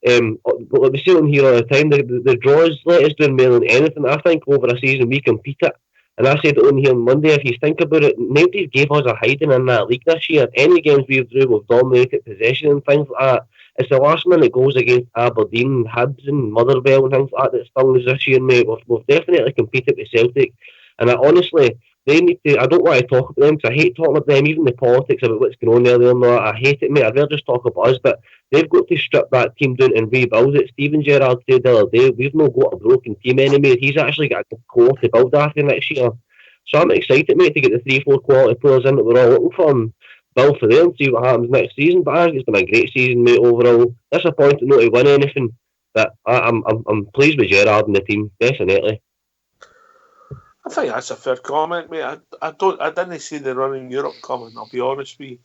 like we say on here all the time, the draws let us down more than anything. I think over a season we compete it. And I said it on here on Monday, if you think about it, nobody gave us a hiding in that league this year. Any games we've drew, we've dominated possession and things like that. It's the last minute goals against Aberdeen, Hibs and Motherwell and things like that stung us this year, mate. We've definitely competed with Celtic. And honestly, they need to, I don't want to talk about them because I hate talking about them, even the politics about what's going on there. I hate it, mate. I'd rather just talk about us, but they've got to strip that team down and rebuild it. Steven Gerrard said the other day, we've not got a broken team anymore. He's actually got a core to build after next year. So I'm excited, mate, to get the 3-4 quality players in that we're all looking for and build for them and see what happens next season. But I think it's been a great season, mate, overall. Disappointed not to win anything, but I'm pleased with Gerrard and the team, definitely. I think that's a fair comment, mate. I didn't see the run in Europe coming, I'll be honest with you.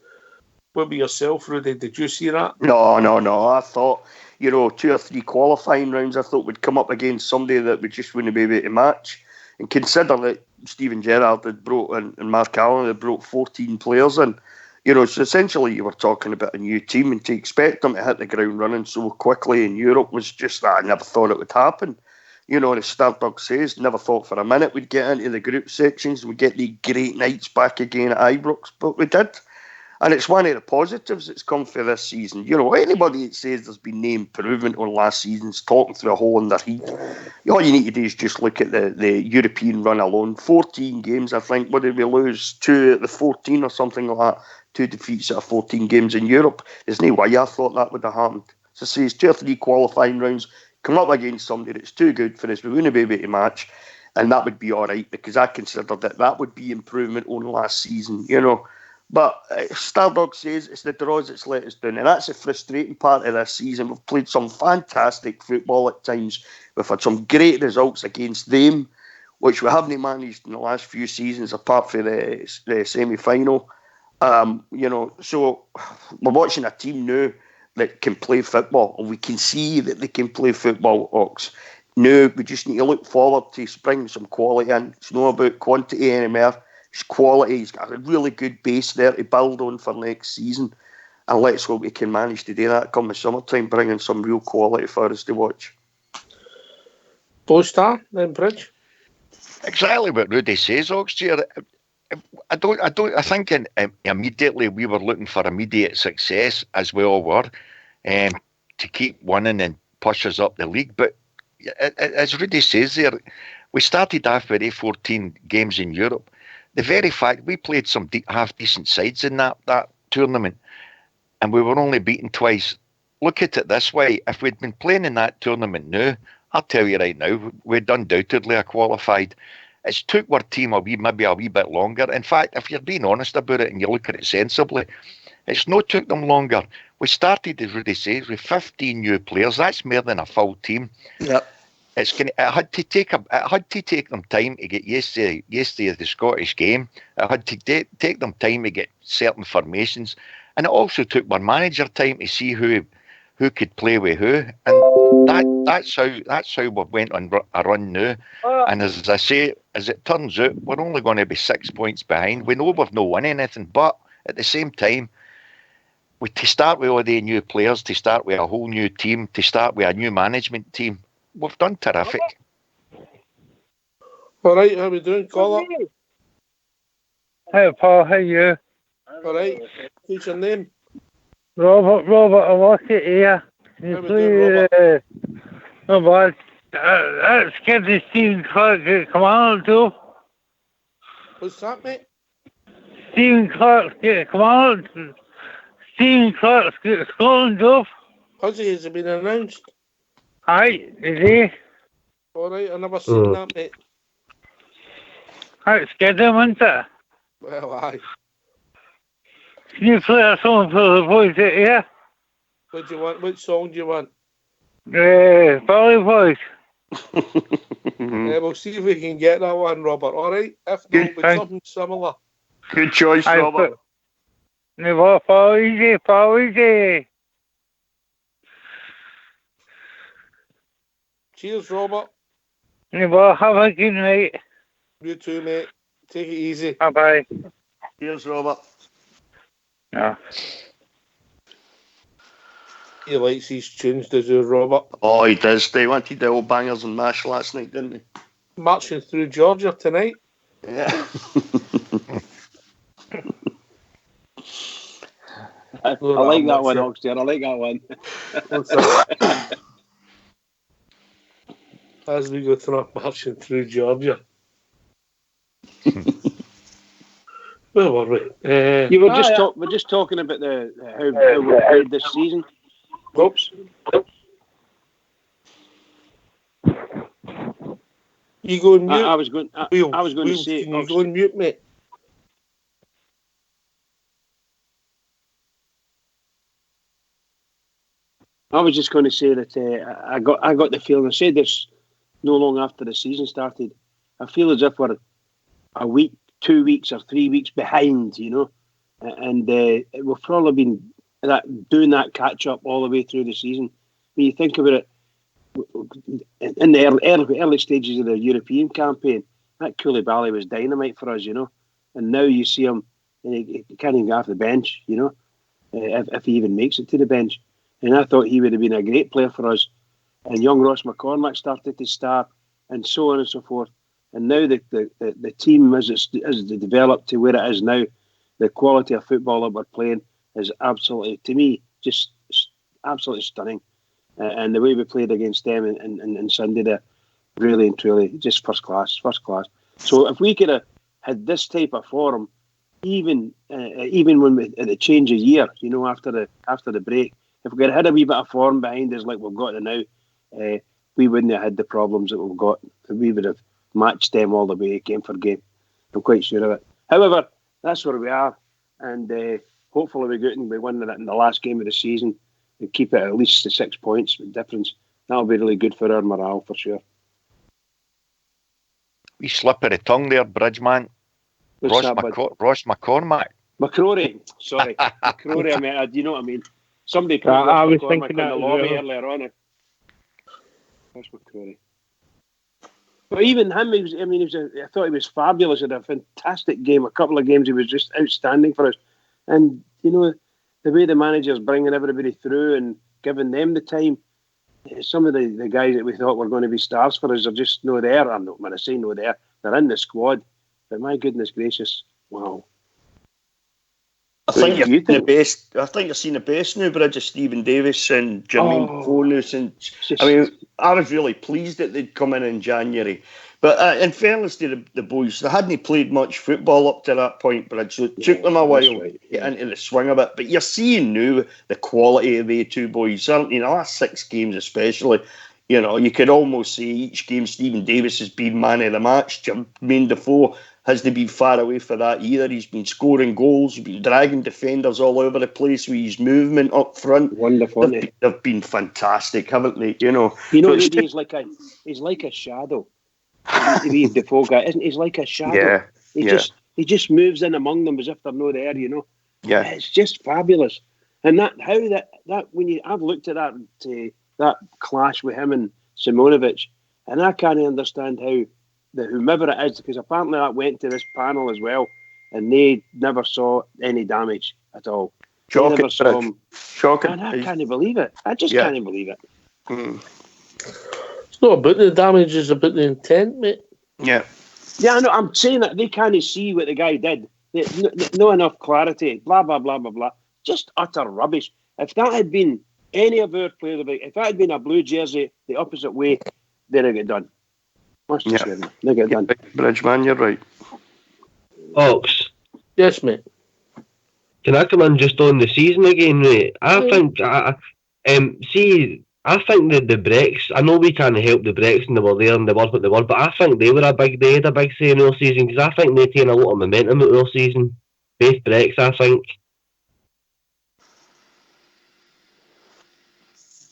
What about yourself, Rudy? Did you see that? No. I thought, 2 or 3 qualifying rounds, I thought we'd come up against somebody that we just wouldn't be able to match. And consider that Steven Gerrard had brought in, and Mark Allen had brought 14 players in. So essentially you were talking about a new team, and to expect them to hit the ground running so quickly in Europe was just that. I never thought it would happen. And as Stardog says, never thought for a minute we'd get into the group sections and we'd get the great nights back again at Ibrox, but we did. And it's one of the positives that's come for this season. Anybody that says there's been no improvement on last season's talking through a hole in their heat. All you need to do is just look at the European run alone. 14 games, I think. What did we lose? 2 at the 14 or something like that? 2 defeats out of 14 games in Europe. There's no way I thought that would have happened. So say it's 2 or 3 qualifying rounds, come up against somebody that's too good for us, we wouldn't be able to match. and that would be all right because I considered that would be improvement on last season, you know. But Stardog says it's the draws that's let us down, and that's the frustrating part of this season. We've played some fantastic football at times. We've had some great results against them, which we haven't managed in the last few seasons, apart from the semi-final. You know, so we're watching a team now that can play football, and we can see that they can play football, Ox. Now we just need to look forward to bringing some quality in. It's not about quantity anymore. It's quality. He's got a really good base there to build on for next season. And let's hope we can manage to do that come the summertime, bringing some real quality for us to watch. Poster, then Bridge. Exactly what Rudy says, Oxcheer. I think immediately we were looking for immediate success, as we all were, to keep winning and push us up the league. But as Rudy says there, we started off with 14 games in Europe. The very fact we played some half-decent sides in that tournament, and we were only beaten twice. Look at it this way. If we'd been playing in that tournament now, I'll tell you right now, we'd undoubtedly have qualified. It's took our team maybe a wee bit longer. In fact, if you're being honest about it and you look at it sensibly, it's not took them longer. We started, as Rudy says, with 15 new players. That's more than a full team. Yep. It had to take them time to get used to the Scottish game. It had to take them time to get certain formations, and it also took our manager time to see who could play with who, and that's how we went on a run now. And as I say, as it turns out, we're only going to be 6 points behind. We know we've not won anything, but at the same time, to start with all the new players, to start with a whole new team, to start with a new management team, we've done terrific. All right, how we doing, caller? Hey, Paul, how are you? All right, what's your name? Robert, I lost it here. How we doing, Robert? No bad. That's good to Stephen Clark get command too. What's that, mate? Stephen Clark get command. Stephen Clark get Scotland too. Has it been announced? Aye, is he? All right, I never seen that, mate. That's good, isn't it? Well, aye. Can you play a song for the boys here? What do you want? What song do you want? Valley Boys. We'll see if we can get that one, Robert. All right? If not, with something similar. Good choice, Robert. Fall easy. Cheers, Robert. Have a good night. You too, mate. Take it easy. Bye-bye. Cheers, Robert. Yeah. He likes these tunes, does he, Robert? Oh, he does. They wanted the old bangers and mash last night, didn't they? Marching through Georgia tonight. Yeah. I like that one, Oxford. I like that one. What's that? As we go through marching through Georgia. Where were we? You were we're just talking about how we played this season. Oops. You go on mute. I was going to say. Can you go on mute, mate? I was just going to say that I got the feeling. I said this no long after the season started. I feel as if we're a week, 2 weeks, or 3 weeks behind, you know, and we've probably been doing that catch up all the way through the season. When you think about it, in the early stages of the European campaign, that Koulibaly was dynamite for us, you know, and now you see him, and he can't even get off the bench, you know, if he even makes it to the bench. And I thought he would have been a great player for us. And young Ross McCormack started to start, and so on and so forth. And now the team, as it's developed to where it is now, the quality of football that we're playing is absolutely, to me, just absolutely stunning. And the way we played against them in Sunday, there, really and truly, just first class. So if we could have had this type of form, even when we, at the change of year, you know, after the break, if we could have had a wee bit of form behind us like we've got now, we wouldn't have had the problems that we've got. We would have match them all the way, game for game. I'm quite sure of it. However, that's where we are, and hopefully we go and we win it in the last game of the season and keep it at least to 6 points difference. That'll be really good for our morale for sure. We slip of the tongue there, Bridgeman. Ross McCormack. McCrory, sorry. McCrory, I mean, you know what I mean? Somebody put I was McCormack thinking on that the as lobby well. earlier on. That's McCrory. But even him, I thought he was fabulous. He had a fantastic game. A couple of games, he was just outstanding for us. And, you know, the way the manager's bringing everybody through and giving them the time, some of the guys that we thought were going to be stars for us are just no there. I'm not going to say no there. They're in the squad. But my goodness gracious, wow. I think you're seeing the best. I think you're seeing the best now, Bridge, of Stephen Davis and Jermaine Fonus. And I mean, I was really pleased that they'd come in January. But in fairness to the boys, they hadn't played much football up to that point, Bridge, so it took them a while to get into the swing of it. But you're seeing now the quality of the two boys, certainly in the last 6 games especially. You know, you could almost say each game Stephen Davis has been man of the match. Jermaine Defoe hasn't been far away for that either. He's been scoring goals, he's been dragging defenders all over the place with his movement up front. Wonderful. They've been fantastic, haven't they? You know, Rudy, he's like a shadow. The Defoe guy, isn't he? He's like a shadow. He just moves in among them as if they're not there. You know. Yeah. It's just fabulous. And that when I've looked at that clash with him and Simonovic, and I can't understand how whomever it is, because apparently that went to this panel as well, and they never saw any damage at all. Shocking. They never saw him. Shocking. And I can't believe it. I just can't believe it. It's not about the damage, it's about the intent, mate. Yeah. Yeah, I know. I'm saying that they can't see what the guy did. No enough clarity. Blah blah blah blah blah. Just utter rubbish. If that had been any of our players, if that had been a blue jersey the opposite way, they'd have got done. They get done. Bridgeman, you're right. Ox. Yes, mate. Can I come in just on the season again, mate? I think the breaks, I know we can't help the breaks and they were there and they were what they were, but I think they had a big say in all season, because I think they taken a lot of momentum out all season. Both breaks, I think.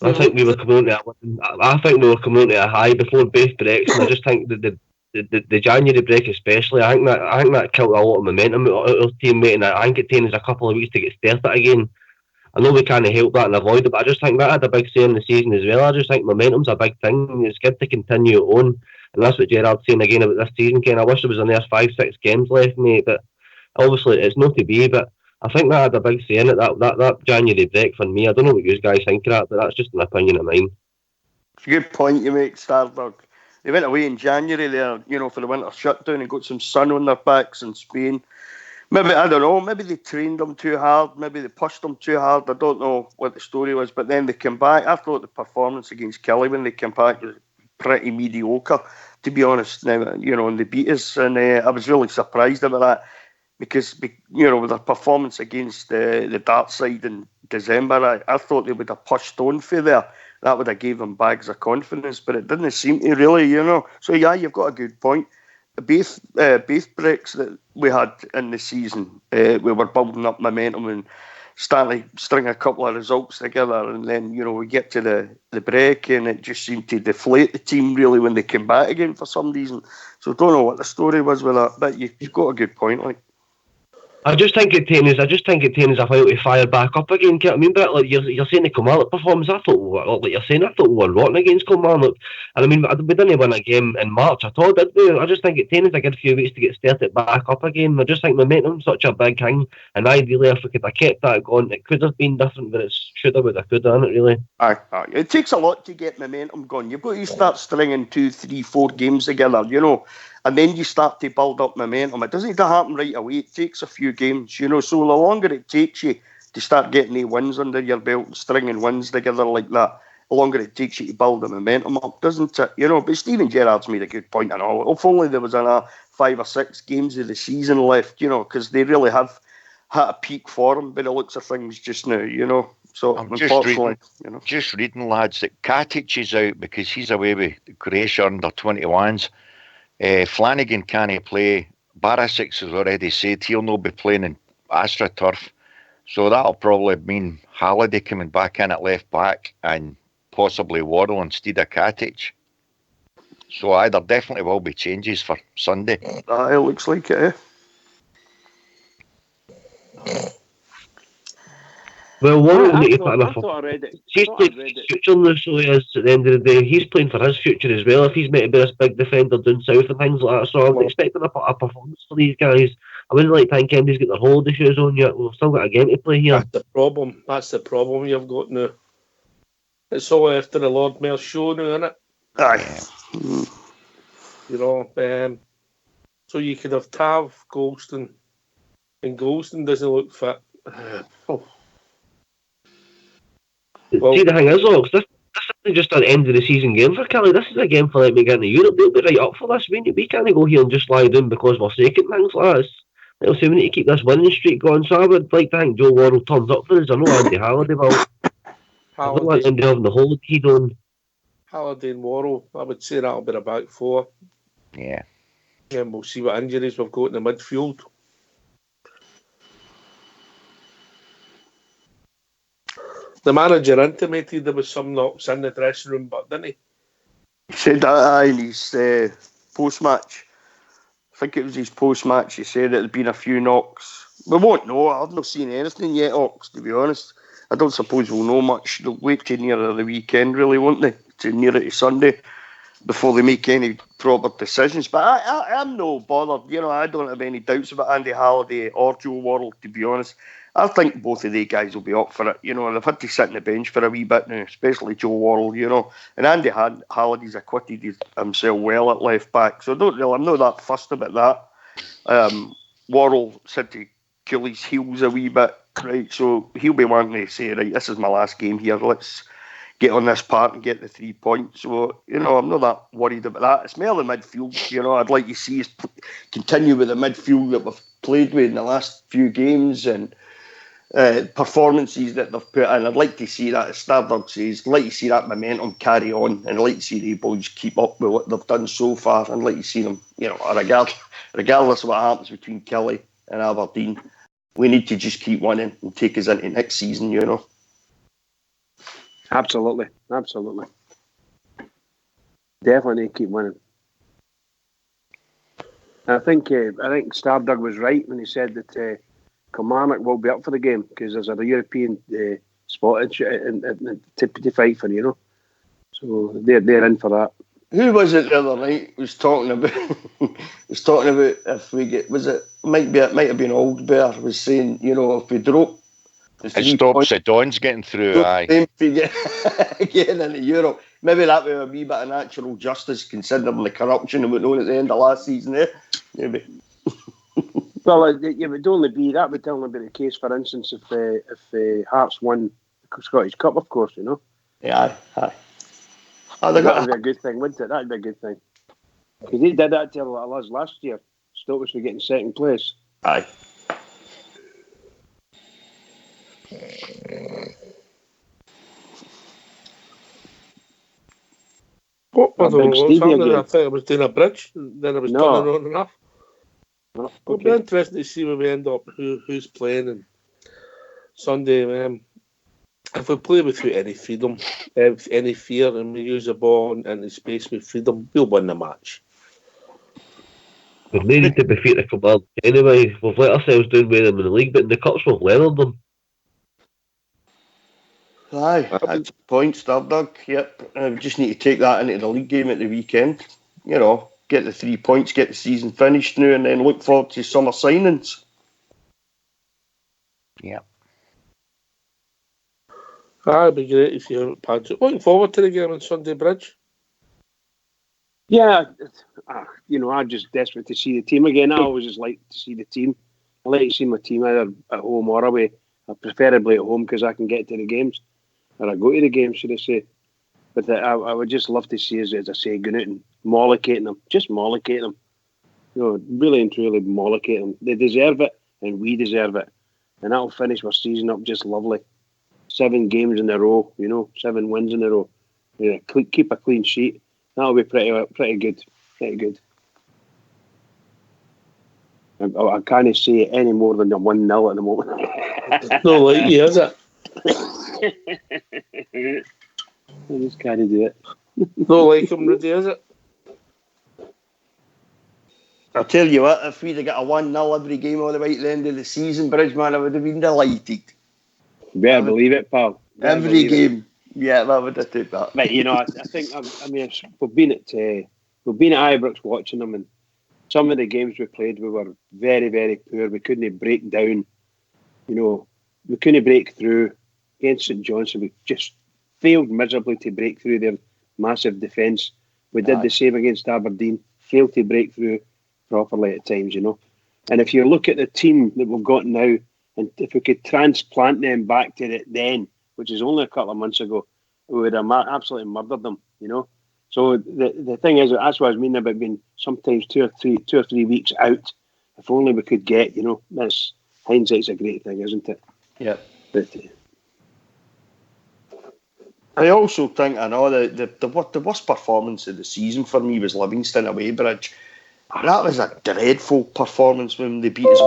I think we were coming on to a high before both breaks, and I just think that the January break especially, I think that killed a lot of momentum out of our team, mate, and I think it taken us a couple of weeks to get started again. I know we can't help that and avoid it, but I just think that had a big say in the season as well. I just think momentum's a big thing. It's good to continue it on, and that's what Gerard's saying again about this season, Ken. I wish there was another 5-6 games left, mate, but obviously it's not to be, but I think that had a big say in it, that January break for me. I don't know what you guys think of that, but that's just an opinion of mine. It's a good point you make, Starberg. They went away in January there, you know, for the winter shutdown and got some sun on their backs in Spain. Maybe, I don't know, maybe they trained them too hard, maybe they pushed them too hard. I don't know what the story was, but then they came back. I thought the performance against Kelly when they came back was pretty mediocre, to be honest, now, you know, and they beat us, and I was really surprised about that, because, you know, with their performance against the Dart side in December, I thought they would have pushed on for there. That would have gave them bags of confidence, but it didn't seem to really, you know. So, yeah, you've got a good point. Both breaks that we had in the season, we were building up momentum and starting to string a couple of results together, and then, you know, we get to the break and it just seemed to deflate the team really when they came back again for some reason. So I don't know what the story was with that, but you've got a good point, like. I just think it taken us a while to fire back up again. I mean, but like you're saying the Kilmarnock performance, I thought we were rotten against Kilmarnock. And I mean, we didn't win a game in March at all, did we? I just think it taken us a good few weeks to get started back up again. I just think momentum's such a big thing, and ideally, if we could have kept that going, it could have been different, but it should have, could have done it really. It takes a lot to get momentum going. You've got to start stringing 2, 3, 4 games together, you know. And then you start to build up momentum. It doesn't happen right away. It takes a few games, you know. So the longer it takes you to start getting the wins under your belt and stringing wins together like that, the longer it takes you to build the momentum up, doesn't it? You know, but Stephen Gerrard's made a good point and all. If only there was another 5 or 6 games of the season left, you know, because they really have had a peak for them by the looks of things just now, you know. So I'm unfortunately, just reading, lads, that Katic is out because he's away with Croatia under 21s. Flanagan can't play. Barisic has already said he'll not be playing in AstroTurf. So that'll probably mean Halliday coming back in at left back and possibly Worrell instead of Katic. So there definitely will be changes for Sunday. It looks like it, Well, Worrell will need to put enough. He's playing for his future now, so he is at the end of the day. He's playing for his future as well. If he's meant to be this big defender down south and things like that, so I'm expecting a performance for these guys. I wouldn't like to think anybody's got their holiday shoes on yet. We've still got a game to play here. That's the problem you've got now. It's all after the Lord Mayor's show now, isn't it? Aye. You know, so you could have Tav, Golston, and Golston doesn't look fit. See, the thing is, Ox, this isn't just an end of the season game for Kelly. This is a game for me getting to Europe. They'll be right up for this. We can't go here and just lie down because we're second, things like that. They'll say we need to keep this winning streak going. So I would like to think Joe Worrell turns up for us. I know Andy Halliday will. I don't want Andy having the whole heat on. Halliday and Worrell, I would say that'll be the back four. Yeah. And we'll see what injuries we've got in the midfield. The manager intimated there was some knocks in the dressing room, but didn't he? He said that in his post-match. I think it was his post-match. He said there'd been a few knocks. We won't know. I've not seen anything yet, Ox, to be honest. I don't suppose we'll know much. They'll wait till near the weekend, really, won't they? To near it to Sunday before they make any proper decisions. But I'm no bothered. You know, I don't have any doubts about Andy Halliday or Joe Worrell, to be honest. I think both of these guys will be up for it. You know, they've had to sit on the bench for a wee bit now, especially Joe Worrell, you know. And Andy Halliday's acquitted himself well at left back. So I'm not that fussed about that. Worrell said to kill his heels a wee bit, right? So he'll be wanting to say, right, this is my last game here. Let's get on this part and get the 3 points. So, you know, I'm not that worried about that. It's more the midfield. You know, I'd like to see us continue with the midfield that we've played with in the last few games and performances that they've put in. I'd like to see that, as Stardog says, I'd like to see that momentum carry on, and I'd like to see the boys keep up with what they've done so far. I'd like to see them, you know, regardless of what happens between Kelly and Aberdeen, we need to just keep winning and take us into next season, you know. Absolutely. Definitely need to keep winning. I think Stardug was right when he said that Kilmarnock will be up for the game because there's a European spot to fight for, you know. So they're in for that. Who was it the other night was talking about if we get, it might have been Old Bear was saying, you know, if we drop it stops the Dons getting through, aye. Getting into Europe. Maybe that would be a wee bit of natural justice considering the corruption that went on at the end of last season, eh? Maybe. Well, it would only be the case, for instance, if Hearts won the Scottish Cup, of course, you know. Yeah, aye. That would be a good thing, wouldn't it? That would be a good thing. Because they did that to us last year. Stop us from getting second place. Aye. What was happening? I thought I was doing a bridge, then I was turning on and off. Okay. It'll be interesting to see where we end up, who's playing and Sunday. If we play without any freedom, any fear, and we use the ball into space with freedom, we'll win the match. We've needed to defeat the Command anyway. We've let ourselves down with them in the league, but in the cups we've leathered them. Aye, that's a point, Stardog. Yep. We just need to take that into the league game at the weekend. You know, get the 3 points, get the season finished now, and then look forward to summer signings. Yeah. It'd be great if you Patrick. Looking forward to the game on Sunday Bridge. Yeah, you know, I'm just desperate to see the team again. I always just like to see the team. I like to see my team either at home or away. Preferably at home because I can get to the games. Or I go to the games, should I say. But I would just love to see us, as I say, going out and mollicating them. Just mollocate them. You know, really and truly mollocate them. They deserve it, and we deserve it. And that'll finish our season up just lovely. 7 games in a row, you know, 7 wins in a row. Yeah, keep a clean sheet. That'll be pretty good. Pretty good. I can't say it any more than 1-0 at the moment. It's not like you, is it? I just can't do it. Not like him, Rudy, is it? I'll tell you what, if we'd have got a 1-0 every game all the way to the end of the season, Bridgeman, I would have been delighted. Better believe it, pal. Every game. Yeah, that would have took that. But, I think, we've been at Ibrox watching them, and some of the games we played, we were very, very poor. We couldn't break down, we couldn't break through. Against St Johnstone, we just failed miserably to break through their massive defence. We did the same against Aberdeen, failed to break through properly at times, And if you look at the team that we've got now, and if we could transplant them back to it then, which is only a couple of months ago, we would have absolutely murdered them, So the thing is, that's what I was meaning about being sometimes 2 or 3 weeks out. If only we could get, that's hindsight's a great thing, isn't it? Yeah. But, I also think the worst performance of the season for me was Livingston away, Bridge. That was a dreadful performance when they beat us.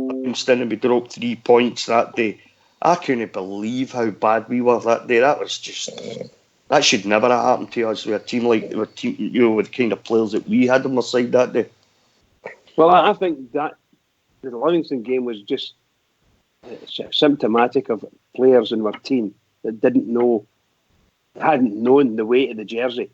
Livingston and we dropped 3 points that day. I couldn't believe how bad we were that day. That should never have happened to us with a team with the kind of players that we had on our side that day. Well, I think that the Livingston game was just symptomatic of players in our team that hadn't known the weight of the jersey.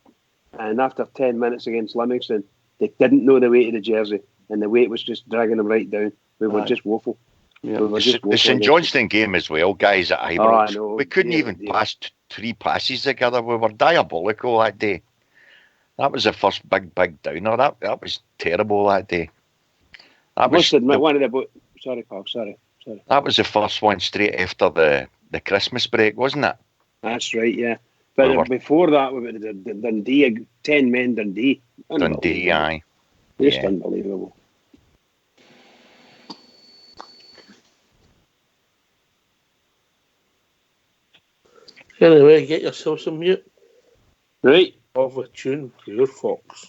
And after 10 minutes against Livingston, they didn't know the weight of the jersey, and the weight was just dragging them right down. We were just woeful. Yeah. The St Johnstone game as well, guys, at Ibrox. We couldn't even pass 3 passes together. We were diabolical that day. That was the first big downer. That was terrible that day. I must admit, one of the... Sorry, Paul, sorry. That was the first one straight after the Christmas break, wasn't it? That's right, yeah. But before that, we were the Dundee, 10 men Dundee. Dundee, aye. Just unbelievable. Anyway, get yourself some mute. Right. Of a tune to your Fox.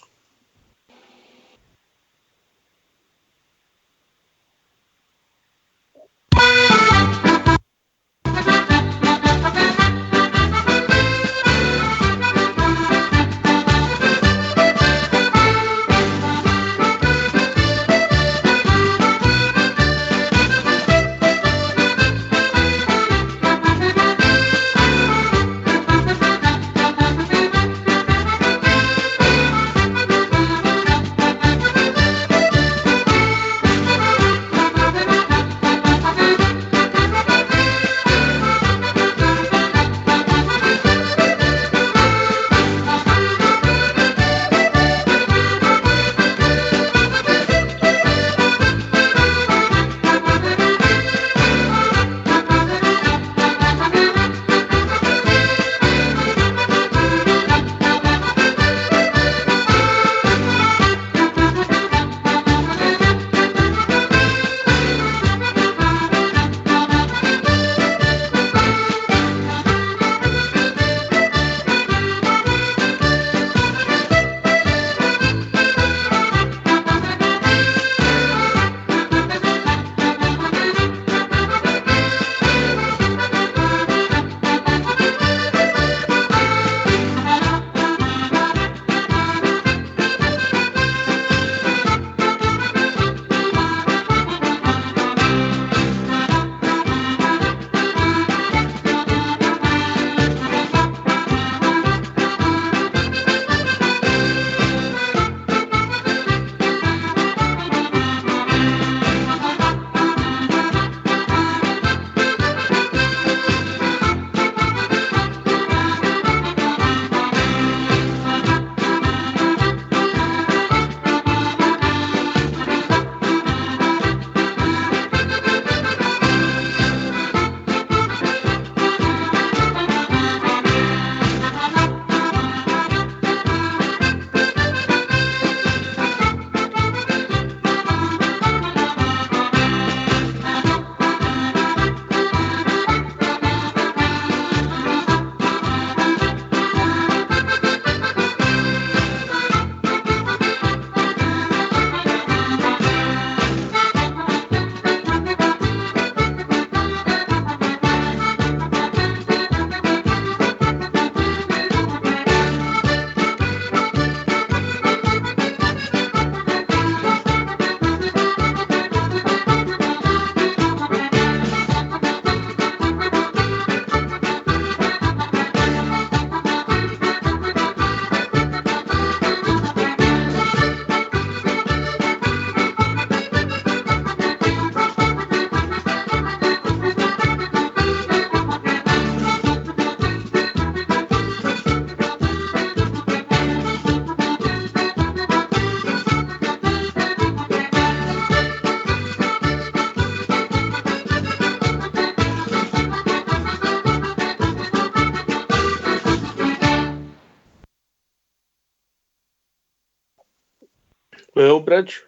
Bridge?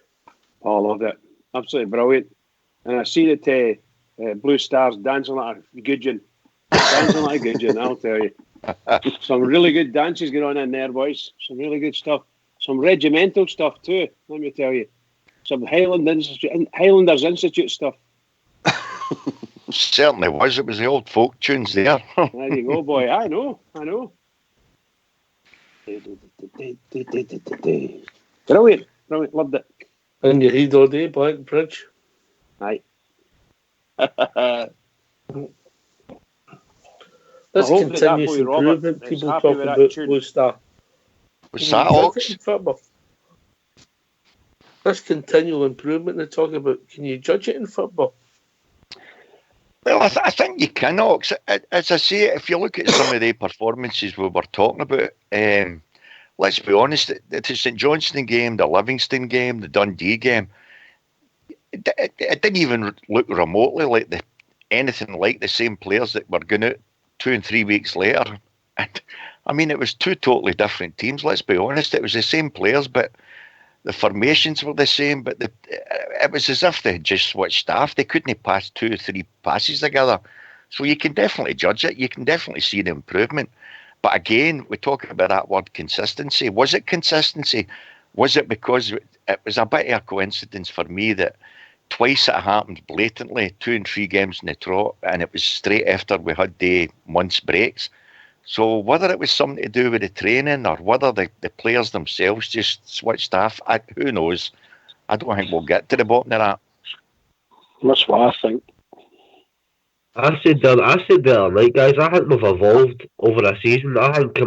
Oh, I loved it. Absolutely brilliant. And I seen it, Blue Stars dancing like a Gudgeon. Dancing like a Gudgeon, I'll tell you. Some really good dances going on in there, boys. Some really good stuff. Some regimental stuff too, let me tell you. Some Highlanders Institute stuff. Certainly was. It was the old folk tunes there. There you go, boy. I know. Brilliant. Loved it. In your head all day, Black Bridge. Aye. This continuous improvement people talk about Blue Star. Was that Ox? Football. This continual improvement they talk about, can you judge it in football? Well, I think you can, Ox. As I say, if you look at some of the performances we were talking about, let's be honest, the St Johnstone game, the Livingston game, the Dundee game, it didn't even look remotely like anything like the same players that were going out 2 and 3 weeks later. And I mean, it was two totally different teams, let's be honest. It was the same players, but the formations were the same, but it was as if they had just switched staff. They couldn't pass 2 or 3 passes together. So you can definitely judge it. You can definitely see the improvement. But again, we talk about that word consistency. Was it consistency? Was it because it was a bit of a coincidence for me that twice it happened blatantly, 2 and 3 games in the trot, and it was straight after we had the month's breaks. So whether it was something to do with the training or whether the players themselves just switched staff, who knows? I don't think we'll get to the bottom of that. That's what I think. I said the other night, guys, I think we've evolved over a season. I think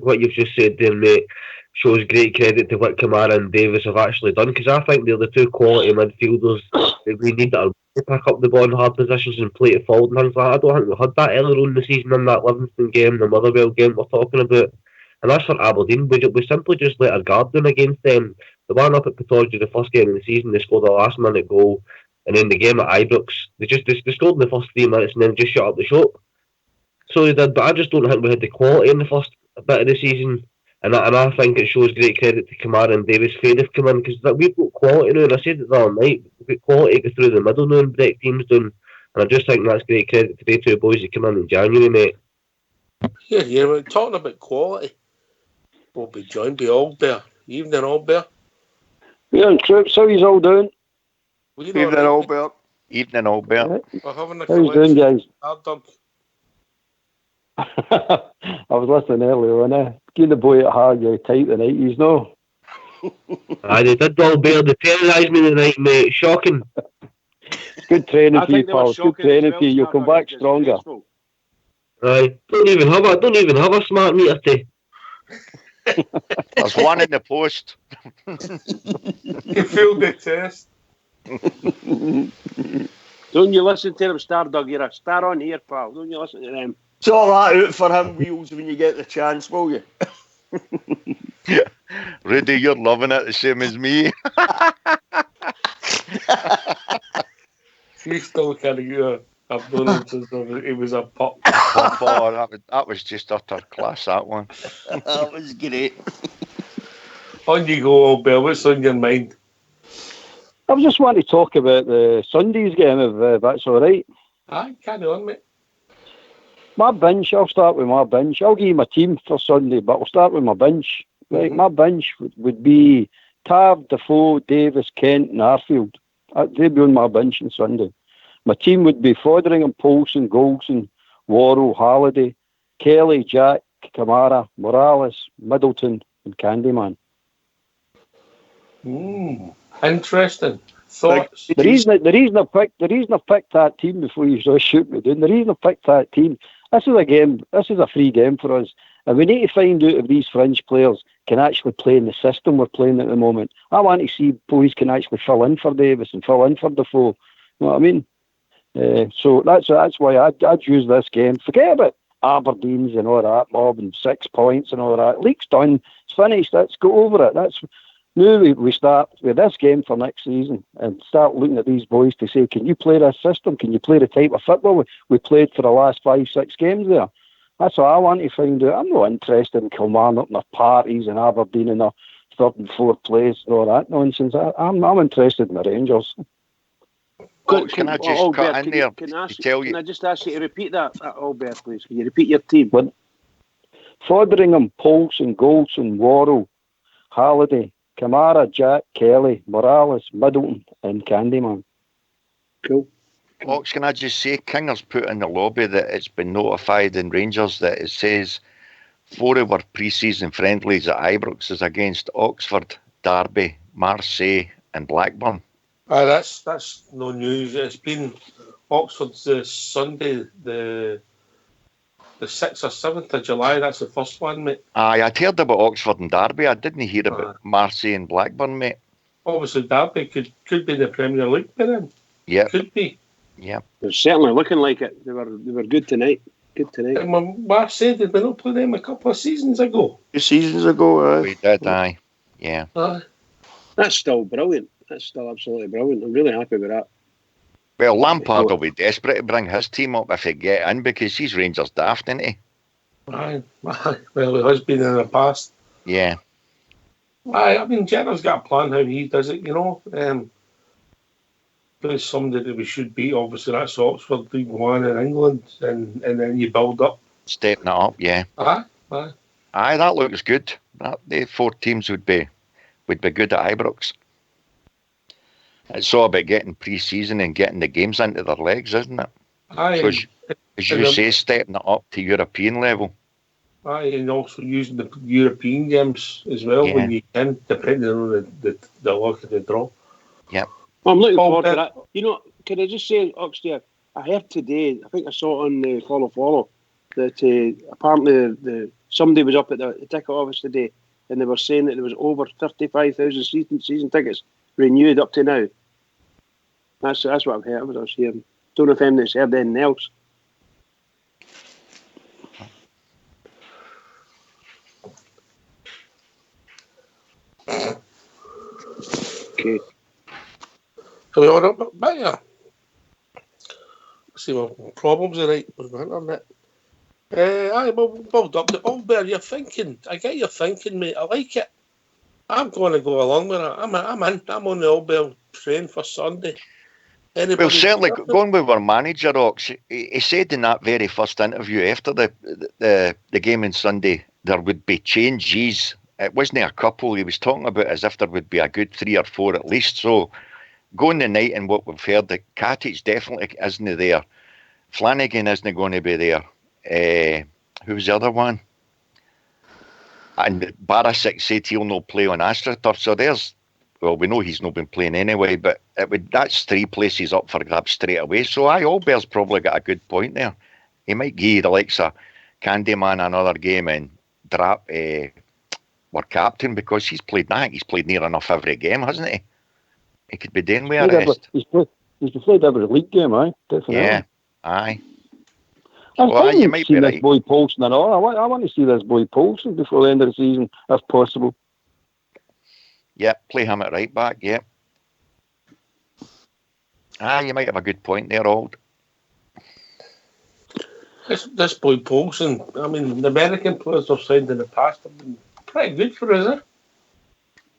what you've just said there, mate, shows great credit to what Kamara and Davis have actually done, because I think they're the two quality midfielders that we need to pick up the ball in hard positions and play it forward and things like that. I don't think we had that earlier on in the season in that Livingston game, the Motherwell game we're talking about. And that's for Aberdeen. We simply just let our guard down against them. The one up at Pittodrie, the first game of the season, they scored a last minute goal. And then the game at Ibrox, they scored in the first 3 minutes and then just shut up the shop. So they did, but I just don't think we had the quality in the first bit of the season. And I think it shows great credit to Kamara and Davis Faye have come in, because we've got quality now, and I said it the other night, we've got quality to go through the middle now and break teams down. And I just think that's great credit to the two boys that come in January, mate. Yeah, we're talking about quality. We'll be joined by Allbear. Evening, Allbear. Yeah, troops, how you all doing? Evening, Allbear. Evening, Allbear. We're having a how you doing, guys? Hard dunk. I was listening earlier on. Give the boy at hard, you tight the night, you know. Aye, they did Allbear. They terrorised me tonight, mate. Shocking. Good training for you, pal. Good training for you. You'll come back stronger. Aye, don't even have a smart meter to. There's one in the post. You failed the test. Don't you listen to them, Stardog? You're a star on here, pal. Don't you listen to them? Sort that out for him, Wheels, when you get the chance, will you? Rudy, you're loving it the same as me. He's still carrying you up it was a pop. Oh, that was just utter class, that one. That was great. On you go, Allbear. What's on your mind? I just want to talk about the Sunday's game, if that's all right. Aye, carry on, mate. My bench, I'll start with my bench. I'll give you my team for Sunday, but I'll start with my bench. Right, my bench would be Tav, Defoe, Davis, Kent, and Arfield. They'd be on my bench on Sunday. My team would be Fotheringham, Poulsen, Golson, Worrell, Halliday, Kelly, Jack, Kamara, Morales, Middleton, and Candyman. Interesting. Thoughts? The reason I picked that team before you just shoot me down, the reason I picked that team, this is a free game for us. And we need to find out if these fringe players can actually play in the system we're playing at the moment. I want to see boys can actually fill in for Davis and fill in for Defoe. You know what I mean? So that's why I'd use this game. Forget about Aberdeen's and all that, mob and 6 points and all that. League's done. It's finished. Let's go over it. Now we start with this game for next season and start looking at these boys to say, can you play this system? Can you play the type of football we played for the last 5-6 games there? That's what I want to find out. I'm not interested in Kilmarnock and their parties and Aberdeen and their third and fourth place and all that nonsense. I'm interested in the Rangers. Can I just cut in there to tell you? Can I just ask you to repeat that, Albert, please? Can you repeat your team? Foderingham, Paulson, Goldson, Worrell, Halliday, Kamara, Jack, Kelly, Morales, Middleton, and Candyman. Cool. Ox, can I just say, Kinger's put in the lobby that it's been notified in Rangers that it says 4 of our pre-season friendlies at Ibrox is against Oxford, Derby, Marseille and Blackburn. That's no news. It's been Oxford's Sunday, the 6th or 7th of July. That's the first one, mate. Aye, I'd heard about Oxford and Derby. I didn't hear about Marseille and Blackburn, mate. Obviously, Derby could be in the Premier League by then. Yeah. Could be. Yeah. They're certainly looking like it. They were good tonight. Good tonight. And Marseille, did we not play them a couple of seasons ago? 2 seasons ago, we did, aye. Yeah. That's still brilliant. That's still absolutely brilliant. I'm really happy with that. Well, Lampard will be desperate to bring his team up if he get in because he's Rangers daft, isn't he? Aye. Well, it has been in the past. Yeah. Aye, I mean, Jenner's got a plan how he does it, you know. There's somebody that we should beat, obviously, that's Oxford, League One in England, and then you build up. Stepping it up, yeah. Aye, that looks good. The 4 teams would be good at Ibrox. It's all about getting pre-season and getting the games into their legs, isn't it? Aye. So as you say, stepping it up to European level. Aye, and also using the European games as well when you can, depending on the luck of the draw. Yeah. Well, I'm looking forward to that. You know, can I just say, Oxdear, I heard today, I think I saw it on the Follow, that apparently somebody was up at the ticket office today and they were saying that there was over 35,000 season tickets renewed up to now. That's what I've heard. I was hearing. Don't know if anybody's heard anything else. Okay. So we all up back here. See what problems are right with the internet. Aye, build up the Albert. You're thinking. I get your thinking, mate. I like it. I'm going to go along with it. I'm in. I'm on the Albert train for Sunday. Anybody Well, certainly going with our manager, Ox, he said in that very first interview after the game on Sunday there would be changes. It wasn't a couple. He was talking about as if there would be a good 3 or 4 at least. So going tonight and what we've heard, the Katic definitely isn't there. Flanagan isn't going to be there. Who's the other one? And Barisic said he'll not play on AstroTurf. So we know he's not been playing anyway, but that's 3 places up for grabs straight away. So Albert's probably got a good point there. He might give the likes of Candyman another game and drop our captain because he's played near enough every game, hasn't he? He could be doing with a rest. He's played every league game, aye? Definitely. Yeah, aye. You might see this boy Paulson and all. I want to see this boy Paulson before the end of the season, if possible. Yeah, play him at right back, yeah. You might have a good point there, Old. This boy Paulson, I mean, the American players I've signed in the past have been pretty good for us, eh?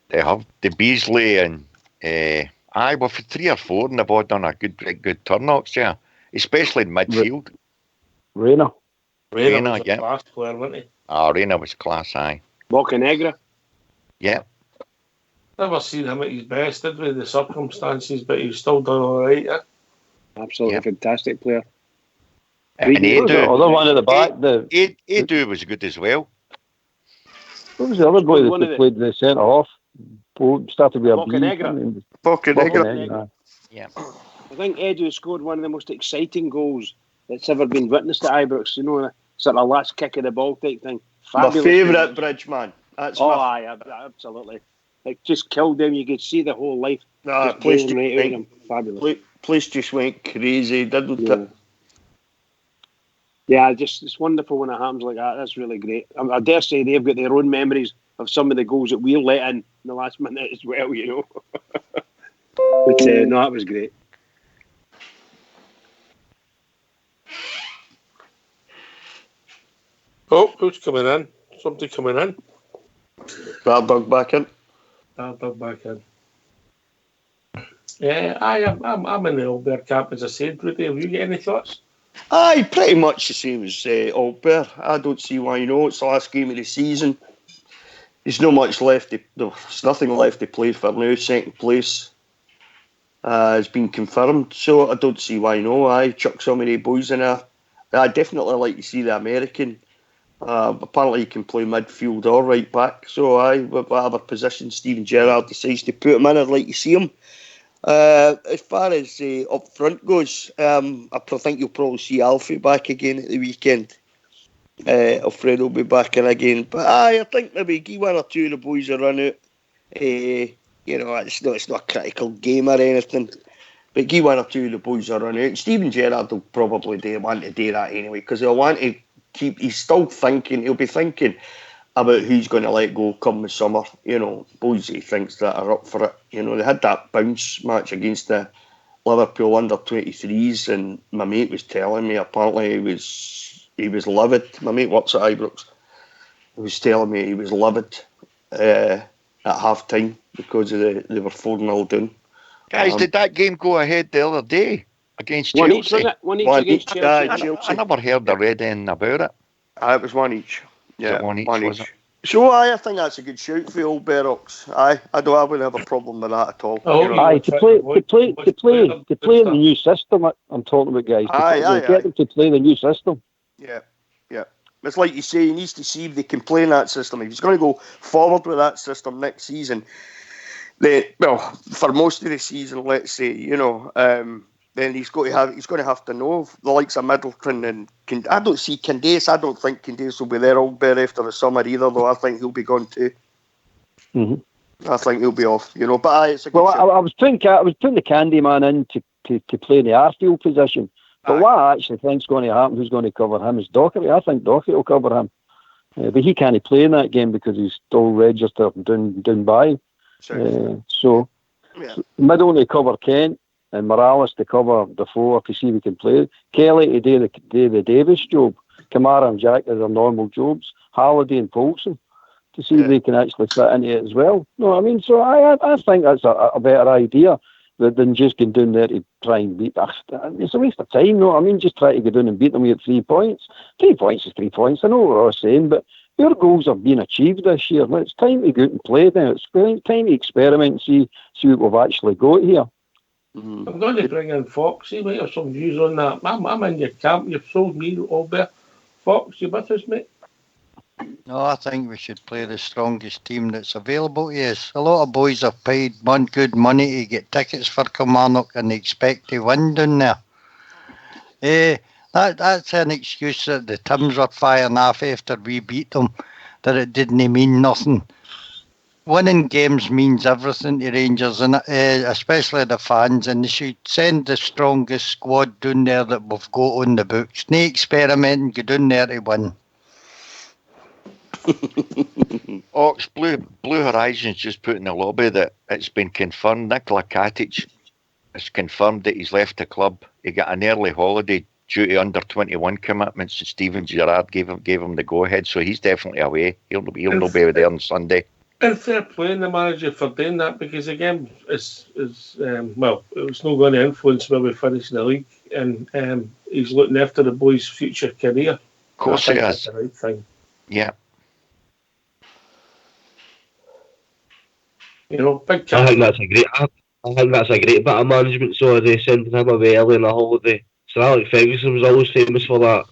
They have. The Beasley and... for 3 or 4 and they've all done a good turn-outs, yeah. Especially in midfield. Rayner was a class player, wasn't he? Rayner was class, aye. Bocanegra. Yeah. Never seen him at his best, did we, the circumstances, but he's still done all right, yeah? Absolutely fantastic player. And the other one at the back. Edu was good as well. What was the other boy that played the centre half? Started with a Bocanegra. Yeah. I think Edu scored one of the most exciting goals that's ever been witnessed at Ibrox. You know, sort of last kick of the ball type thing. Fabulous. My favourite bridge, man. Absolutely. It just killed them. You could see the whole life. Fabulous. Place just went crazy, didn't it? Yeah, it's wonderful when it happens like that. That's really great. I dare say they've got their own memories of some of the goals that we'll let in the last minute as well, you know. But no, that was great. Oh, who's coming in? Somebody coming in? Bad dog back in. They're back in. Yeah, I'm in the Albert camp, as I said, Rudy. Have you got any thoughts? Aye, pretty much the same as Albert. I don't see why not. It's the last game of the season. There's no much left. There's nothing left to play for now. Second place has been confirmed, so I don't see why not. I chuck so many boys in there. I definitely like to see the American. Apparently, he can play midfield or right back. So, whatever position Steven Gerrard decides to put him in, I'd like to see him. As far as up front goes, I think you'll probably see Alfie back again at the weekend. Alfredo will be back in again. But I think maybe give one or two of the boys a run out. It's not a critical game or anything. But give one or two of the boys a run out. Steven Gerrard will probably want to do that anyway, because he'll want to he's still thinking, he'll be thinking about who's going to let go come the summer. Boys he thinks that are up for it. They had that bounce match against the Liverpool under-23s, and my mate was telling me apparently he was livid. My mate works at Ibrox. He was telling me he was livid at half time because they were 4-0 down. Guys, did that game go ahead the other day against One Chelsea? each, wasn't it? One each against Chelsea. I never heard or read anything about it. It was one each. Yeah, one each, was it? So I think that's a good shout for the old Berrox. I wouldn't have a problem with that at all. To play in the new system. I'm talking about, guys. Get them to play the new system. Yeah. It's like you say, he needs to see if they can play in that system. If he's going to go forward with that system next season, for most of the season, let's say, then he's going to have to know the likes of Middleton and I don't see Candace. I don't think Candace will be there all bear after the summer either, though. I think he'll be gone too. Mm-hmm. I think he'll be off. But it's a good I was putting the Candyman in to play in the Arfield position. But what I actually think is going to happen, who's going to cover him, is Docherty. I think Docherty will cover him. But he can't play in that game because he's still registered down by. So Middle to cover Kent and Morales to cover Defoe to see if he can play. Kelly to do the Davis job. Kamara and Jack as their normal jobs. Halliday and Poulsen to see if they can actually fit into it as well. No, I mean, so I think that's a better idea than just going down there to try and beat. It's a waste of time, no? I mean, just try to go down and beat them with 3 points. 3 points is 3 points. I know what we're all saying, but your goals are being achieved this year. It's time to go out and play now. It's time to experiment and see what we've actually got here. I'm going to bring in Fox. He might have some views on that. I'm in your camp. You've sold me, Albert. Fox, you with us, mate? No, I think we should play the strongest team that's available to us. A lot of boys have paid good money to get tickets for Kilmarnock and they expect to win down there. That's an excuse that the Tims were firing off after we beat them, that it didn't mean nothing. Winning games means everything to Rangers, and especially the fans, and they should send the strongest squad down there that we've got on the books. No experiment and go down there to win. Ox, Blue Horizons just put in the lobby that it's been confirmed. Nikola Katic has confirmed that he's left the club. He got an early holiday due to under-21 commitments, and Steven Gerrard gave him the go-ahead, so he's definitely away. He'll be there on Sunday. And fair play in the manager for doing that, because again, it was not going to influence where we finish in the league, and he's looking after the boys' future career. Of course he is. That's the right thing. Yeah. Big I think that's a great bit of management. So they sending him away early on a holiday. Sir Alex Ferguson was always famous for that.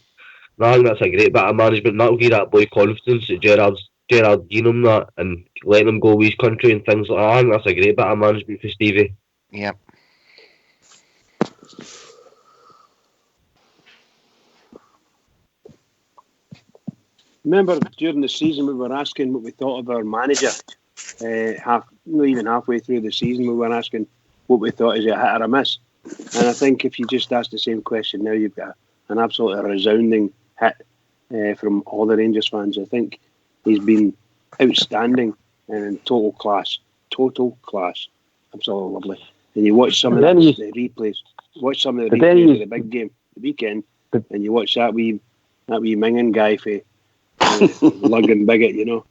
And I think that's a great bit of management. That'll give that boy confidence that Gerrard giving him that and letting him go with his country and things like that. I think that's a great bit of management for Stevie. Yeah. Remember during the season we were asking what we thought of our manager. Not even halfway through the season we were asking what we thought, is it a hit or a miss? And I think if you just ask the same question now, you've got an absolutely resounding hit from all the Rangers fans. I think he's been outstanding and total class. Absolutely lovely. And you watch some of the replays, of the big game, the weekend, and you watch that wee Mingin guy for Lug and Bigot,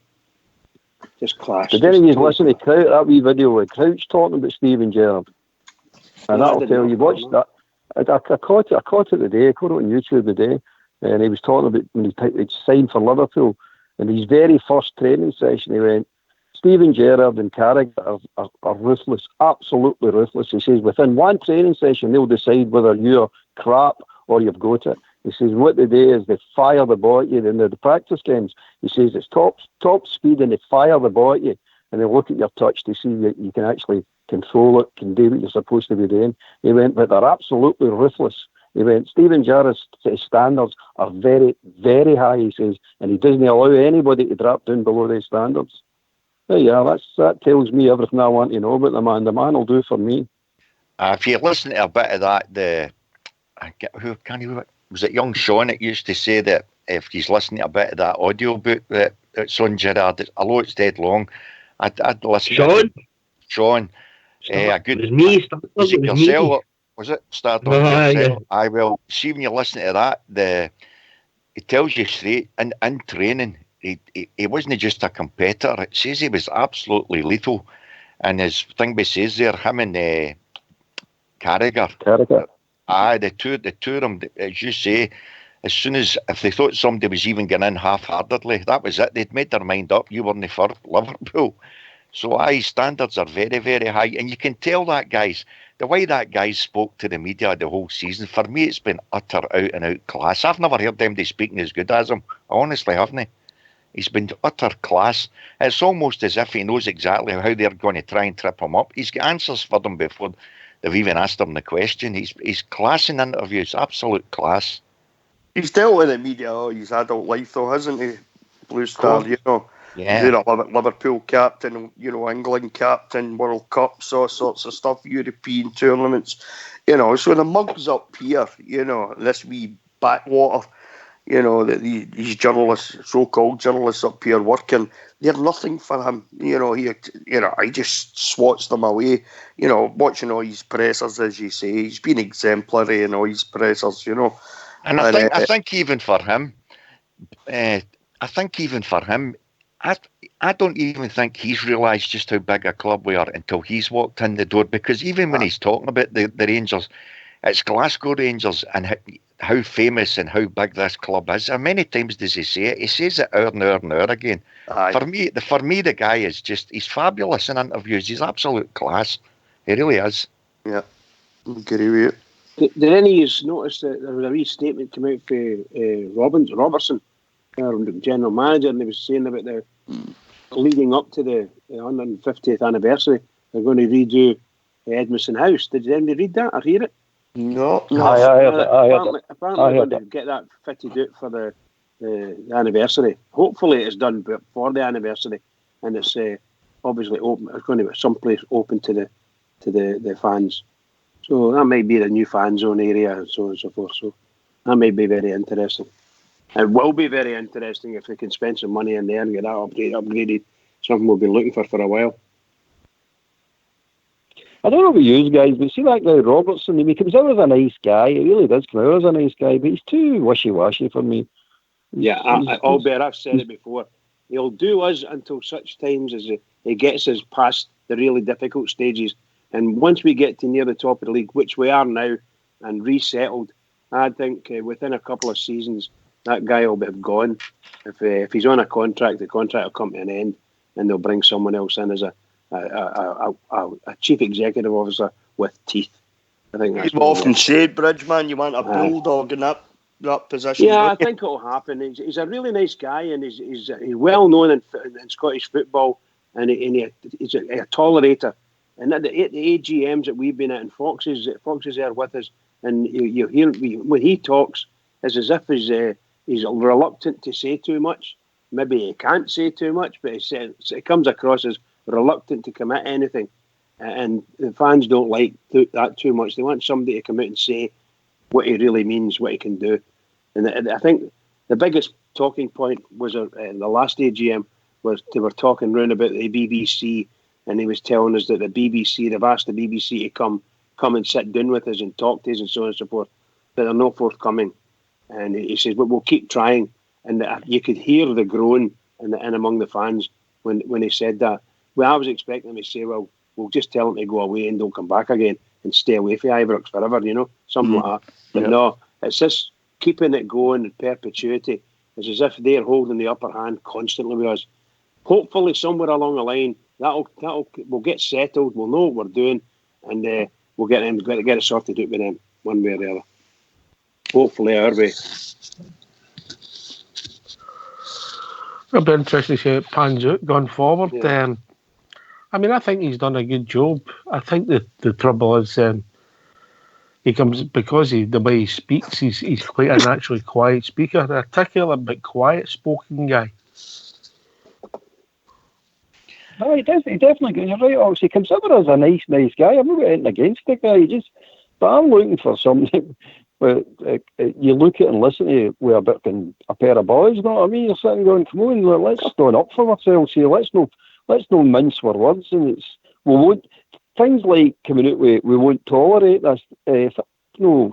Just class. But then you listen to that wee video with Crouch talking about Steven Gerrard. And that'll tell you, watch that. I caught it today, I caught it on YouTube today, and he was talking about when he signed for Liverpool, and his very first training session, he went, Steven Gerrard and Carragher are ruthless, absolutely ruthless. He says, within one training session, they'll decide whether you're crap or you've got it. He says, what they do is they fire the ball at you in the practice games. He says, it's top speed, and they fire the ball at you, and they look at your touch to see that you can actually control it, can do what you're supposed to be doing. He went, but they're absolutely ruthless. He went, Steven Gerrard's standards are very, very high, he says, and he doesn't allow anybody to drop down below those standards. Yeah, that tells me everything I want to know about the man. The man will do for me. If you listen to a bit of that, was it young Sean that used to say that if he's listening to a bit of that audio book that's on Gerrard, although it's dead long, I'd listen to Sean. A good, it was me. Was it yourself? Was it started on yourself? Yeah. I will. See, when you listen to that, it tells you straight in training. He wasn't just a competitor. It says he was absolutely lethal. And as Thingby says there, him and Carragher. The two of them, as you say, as soon as if they thought somebody was even going in half-heartedly, that was it. They'd made their mind up. You weren't for Liverpool. So his standards are very, very high. And you can tell that, guys, the way that guy spoke to the media the whole season, for me, it's been utter out-and-out class. I've never heard anybody speaking as good as him. I honestly haven't. He's been utter class. It's almost as if he knows exactly how they're going to try and trip him up. He's got answers for them before they've even asked him the question. He's class in interviews, absolute class. He's dealt with the media all his adult life, though, hasn't he? Blue Star, you know. Yeah. You're a Liverpool captain, you know, England captain, World Cups, all sorts of stuff, European tournaments, you know. So the mug's up here, you know, this wee backwater, you know, that these journalists, so-called journalists up here working, they're nothing for him. You know, he just swats them away. You know, watching all his pressers, as you say, he's been exemplary in all his pressers, you know. And I think even for him, I don't even think he's realised just how big a club we are until he's walked in the door. Because even when he's talking about the Rangers, it's Glasgow Rangers and how famous and how big this club is. How many times does he say it? He says it hour and hour and hour again. Aye. For me, the guy is he's fabulous in interviews. He's absolute class. He really is. Yeah, agree with you. Did any of you notice that there was a wee statement come out for Robertson, general manager, and he was saying about the leading up to the 150th anniversary, they're going to redo Edmondson House. Did anybody read that or hear it? No. Apparently they're going to get that fitted out for the anniversary. Hopefully it's done before the anniversary, and it's obviously open. It's going to be someplace open to the fans. So that might be the new fan zone area and so on and so forth. So that might be very interesting. It will be very interesting if they can spend some money in there and get that upgraded. Something we've been looking for a while. I don't know about you guys, but see that guy Robertson, he comes out as a nice guy. He really does come out as a nice guy, but he's too wishy-washy for me. Albert, I've said it before. He'll do us until such times as he gets us past the really difficult stages. And once we get to near the top of the league, which we are now, and resettled, I think within a couple of seasons, that guy will be gone. If he's on a contract, the contract will come to an end, and they'll bring someone else in as a chief executive officer with teeth. I think that's You've often said, Bridgeman, you want a bulldog in that position. Yeah, I think it'll happen. He's a really nice guy, and he's well known in Scottish football, and he's a tolerator. And at the AGMs that we've been at, and Fox is there with us, and you hear when he talks, it's as if he's reluctant to say too much. Maybe he can't say too much, but it comes across as reluctant to commit anything. And the fans don't like that too much. They want somebody to come out and say what he really means, what he can do. And I think the biggest talking point was in the last AGM was they were talking round about the BBC, and he was telling us that they've asked the BBC to come and sit down with us and talk to us and so on and so forth, but they're not forthcoming. And he says, but we'll keep trying. And you could hear the groan and among the fans when he said that. Well, I was expecting him to say, well, we'll just tell him to go away and don't come back again and stay away from Ibrox forever, something like that. But no, it's just keeping it going in perpetuity. It's as if they're holding the upper hand constantly with us. Hopefully, somewhere along the line, we'll get settled. We'll know what we're doing, and we'll get it sorted out with them one way or the other. Hopefully, our way. It'll be interesting to see how it pans out going forward. Yeah. I think he's done a good job. I think the trouble is he comes because the way he speaks. He's quite a naturally quiet speaker, an articulate but quiet spoken guy. No, he definitely. You're right, Ox. He comes over as a nice guy. I'm not got anything against the guy. But I'm looking for something. But you look at and listen to with a pair of boys. You know what I mean? You're sitting going, "Come on, let's stand up for ourselves here. Let's no mince our words." And we won't things like coming out with we won't tolerate this.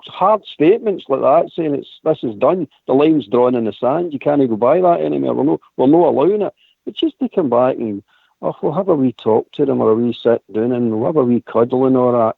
Hard statements like that saying this is done. The line's drawn in the sand. You can't go by that anymore. We're not allowing it. But just to come back and we'll have a wee talk to them or a wee sit down and we'll have a wee cuddle and all that.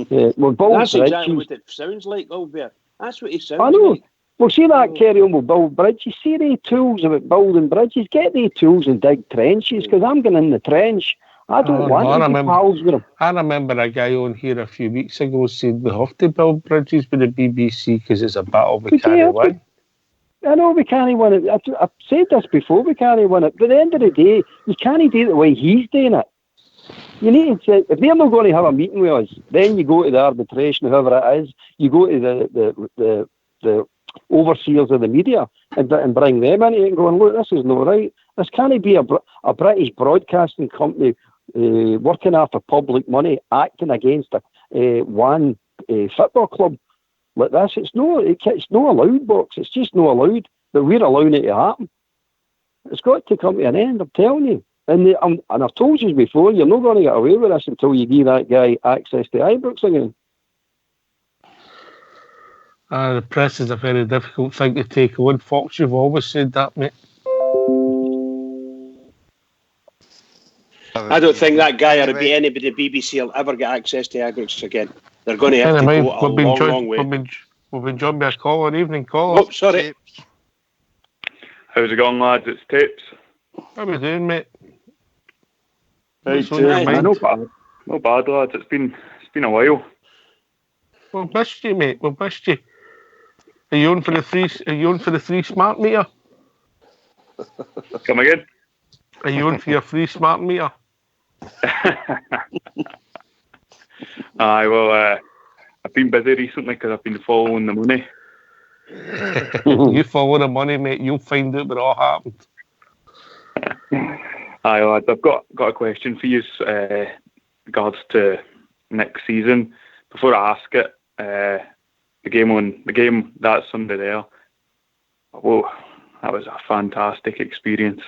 That's exactly what it sounds like, Albert. That's what he sounds like. I know. Well, see that carry on with build bridges. See the tools about building bridges. Get the tools and dig trenches because I'm going in the trench. I don't want to be pals with them. I remember a guy on here a few weeks ago said we have to build bridges with the BBC because it's a battle we can't win. I know we can't win it. I've said this before, we can't win it. But at the end of the day, you can't do it the way he's doing it. You need to say, if they're not going to have a meeting with us, then you go to the arbitration, whoever it is, you go to the overseers of the media and bring them in and going, look, this is not right. This can't be a British broadcasting company working after public money, acting against one football club like this. It's no allowed, Box. It's just no allowed. But we're allowing it to happen. It's got to come to an end, I'm telling you. And I've told you before, you're not going to get away with this until you give that guy access to Ibrox again. The press is a very difficult thing to take on. Fox, you've always said that, mate. I don't think that guy or anybody at the BBC will ever get access to Ibrox again. They're going to have to go a long way. We've been joined by a caller. Evening, caller. Oh, sorry. How's it going, lads? It's Tapes. How we doing, mate? No bad, lads. It's been a while. We've missed you, mate. We've missed you. Are you on for the free smart meter? Come again? Are you on for your free smart meter? Aye, well, I've been busy recently because I've been following the money. You follow the money, mate. You'll find out what all happened. Aye, lads. I've got a question for you regards to next season. Before I ask it, the game that Sunday there. Whoa, that was a fantastic experience.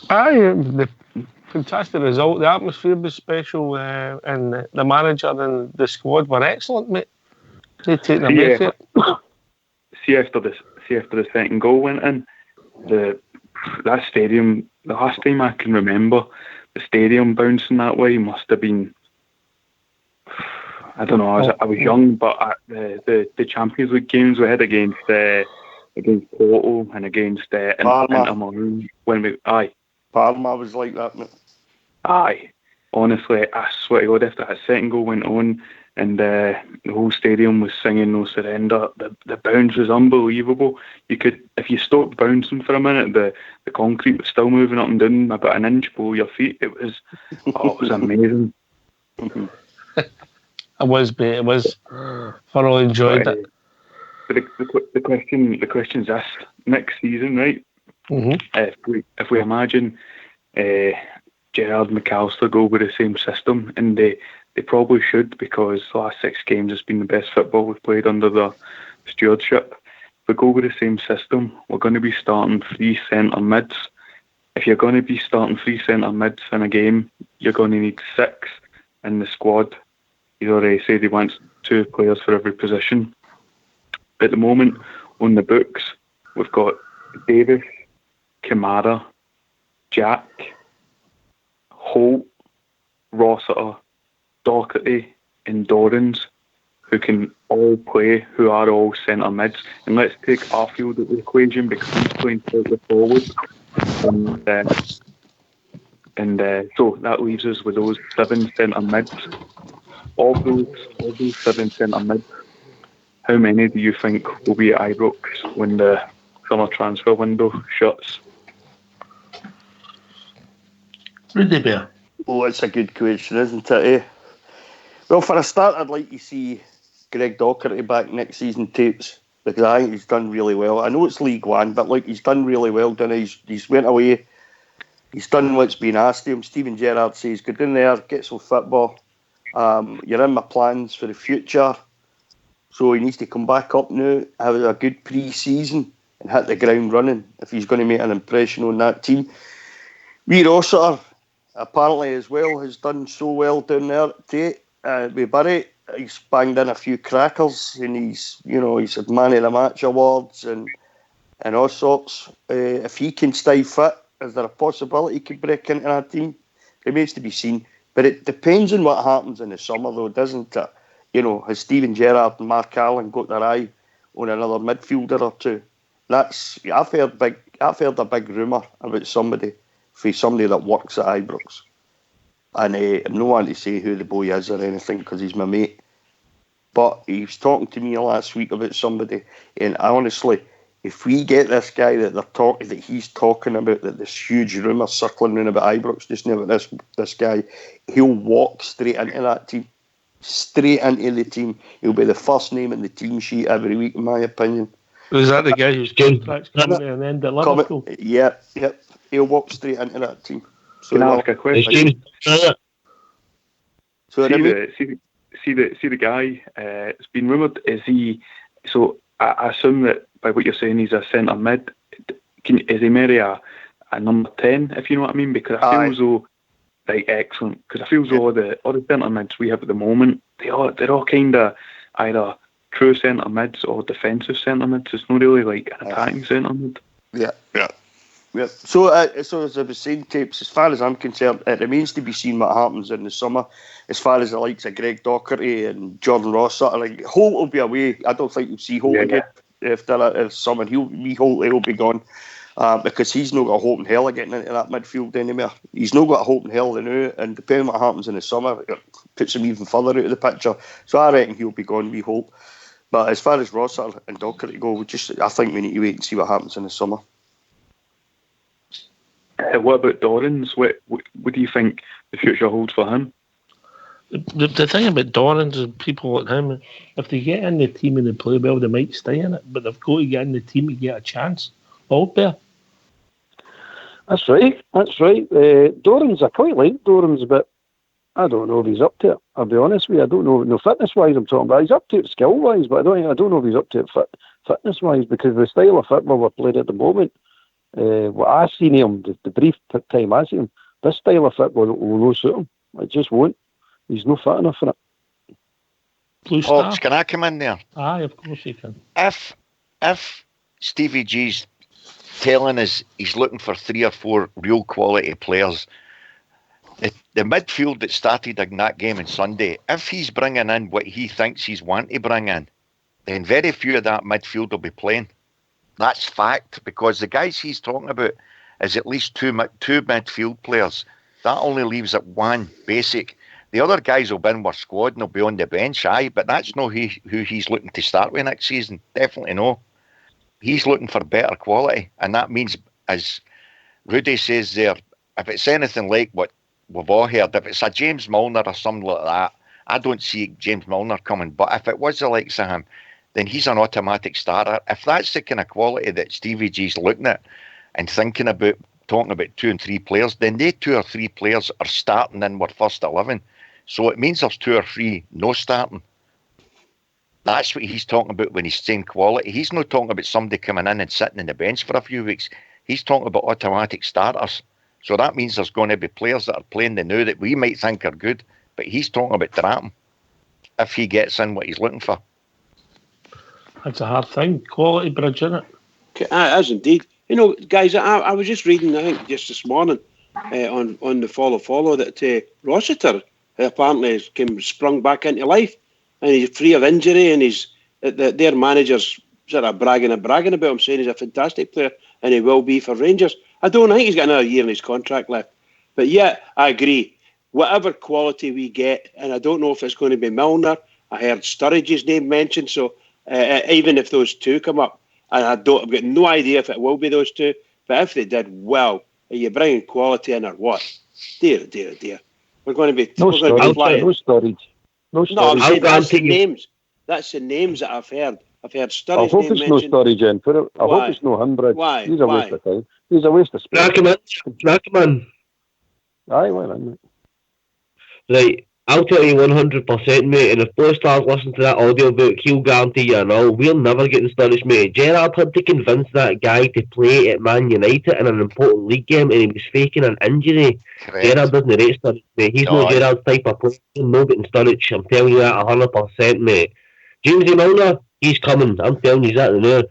Aye, the fantastic result. The atmosphere was special, and the manager and the squad were excellent, mate. They take the method. See after the second goal went in, that stadium. The last time I can remember the stadium bouncing that way must have been. I don't know. I was young, but at the Champions League games we had against Porto and against Inter Milan Parma was like that, mate. Aye, honestly, I swear to God, after that second goal went on and the whole stadium was singing "No Surrender," the bounce was unbelievable. You could, if you stopped bouncing for a minute, the concrete was still moving up and down about an inch below your feet. It was amazing. It was, mate. It was. Thoroughly enjoyed it. But the question's this: next season, right? Mm-hmm. If we imagine Gerrard McAllister go with the same system, and they probably should, because the last 6 games has been the best football we've played under the stewardship. If we go with the same system, we're going to be starting 3 centre mids. If you're going to be starting 3 centre mids in a game, you're going to need 6 in the squad. He's already said he wants 2 players for every position. At the moment, on the books, we've got Davis, Kamara, Jack, Holt, Rossiter, Doherty, and Dorrans, who can all play, who are all centre mids. And let's take Arfield out of the equation because he's playing slightly forward. And so that leaves us with those 7 centre mids. Of those 7 centre mids, how many do you think will be at Ibrox when the summer transfer window shuts? Rudy Bear. Oh, it's a good question, isn't it? Well, for a start, I'd like to see Greg Doherty back next season tapes because I think he's done really well. I know it's League One, but he's done really well. He's went away. He's done what's been asked of him. Stephen Gerrard says, "Go down there, get some football. You're in my plans for the future." So he needs to come back up now, have a good pre-season, and hit the ground running if he's going to make an impression on that team. Wee Rossiter, apparently as well, has done so well down there with Bury. He's banged in a few crackers, and he's had man of the match awards and all sorts. If he can stay fit, is there a possibility he could break into that team? Remains to be seen. But it depends on what happens in the summer, though, doesn't it? Has Stephen Gerrard and Mark Allen got their eye on another midfielder or two? I've heard a big rumour about somebody that works at Ibrox. And I'm not wanting to say who the boy is or anything because he's my mate. But he was talking to me last week about somebody, and honestly, if we get this guy that he's talking about, that this huge rumour circling around about Ibrox just now about this guy, he'll walk straight into that team. Straight into the team. He'll be the first name in the team sheet every week, in my opinion. Is that the guy whose contract's coming to an end at Liverpool? Yep. He'll walk straight into that team. So can I ask a question? See the guy. It's been rumoured. Is he? So I assume that by what you're saying, he's a centre mid. Is he maybe a number 10? If you know what I mean? Because I feel as though excellent. Because I feel as though all the centre mids we have at the moment, they're all kind of either true centre mids or defensive centre mids. It's not really like an attacking centre mid. Yeah. So as I was saying, tapes, as far as I'm concerned, it remains to be seen what happens in the summer. As far as the likes of Greg Doherty and Jordan Rossiter, Holt will be away. I don't think you'll see Holt again after summer. Holt will be gone because he's not got a hope in hell of getting into that midfield anymore. He's not got a hope in hell now, and depending on what happens in the summer, it puts him even further out of the picture. So I reckon he'll be gone. We hope. But as far as Rossiter and Doherty go, I think we need to wait and see what happens in the summer. What about Dorrans? What do you think the future holds for him? The thing about Dorrans is people like him, if they get in the team and they play well, they might stay in it, but they've got to get in the team to get a chance. Out there. That's right. Dorrans, I quite like Dorrans, but I don't know if he's up to it. I'll be honest with you. I don't know. No, fitness-wise, I'm talking about. He's up to it skill-wise, but I don't know if he's up to it fitness-wise because the style of football we're playing at the moment. What I've seen him, the brief time I've seen him, this style of football will not suit him. It just won't. He's not fit enough for it. Hawks, can I come in there? Aye, of course you can. If Stevie G's telling us he's looking for 3 or 4 real quality players, the midfield that started in that game on Sunday, if he's bringing in what he thinks he's wanting to bring in, then very few of that midfield will be playing. That's fact, because the guys he's talking about is at least two midfield players. That only leaves at 1 basic. The other guys will be in our squad and will be on the bench, but that's not who he's looking to start with next season. Definitely no. He's looking for better quality, and that means, as Rudy says there, if it's anything like what we've all heard, if it's a James Milner or something like that, I don't see James Milner coming, but if it was the likes of him, then he's an automatic starter. If that's the kind of quality that Stevie G's looking at and thinking about, talking about 2 and 3 players, then they 2 or 3 players are starting in our first 11. So it means there's 2 or 3 no starting. That's what he's talking about when he's saying quality. He's not talking about somebody coming in and sitting in the bench for a few weeks. He's talking about automatic starters. So that means there's going to be players that are playing the new that we might think are good, but he's talking about drafting if he gets in what he's looking for. That's a hard thing. Quality bridge, isn't it? Okay, as indeed. You know, guys, I was just reading, I think just this morning, on the follow that Rossiter apparently has sprung back into life, and he's free of injury, and their managers sort of bragging about him, saying he's a fantastic player, and he will be for Rangers. I don't think he's got another year in his contract left, but yeah, I agree. Whatever quality we get, and I don't know if it's going to be Milner. I heard Sturridge's name mentioned, so even if those two come up, and I've got no idea if it will be those two, but if they did, well, are you bringing quality in or what? Dear. We're going to be flying. No storage. No No, I'm storage. saying that's the names. That's the names that I've heard. I've heard I Sturridge's hope name it's mentioned. no storage in for it. I hope it's no Humbridge. Why? He's a waste of time. He's a waste of space. Knackerman. Aye, well, isn't it? Right, I'll tell you 100%, mate, and if Blue Stars listen to that audiobook, he'll guarantee you and all, we're never getting Sturridge, mate. Gerrard had to convince that guy to play at Man United in an important league game, and he was faking an injury. Correct. Gerrard doesn't rate Sturridge, mate. He's no Gerrard's type of player. No getting Sturridge, I'm telling you that 100%, mate. Jamesy Milner, he's coming. I'm telling you that now.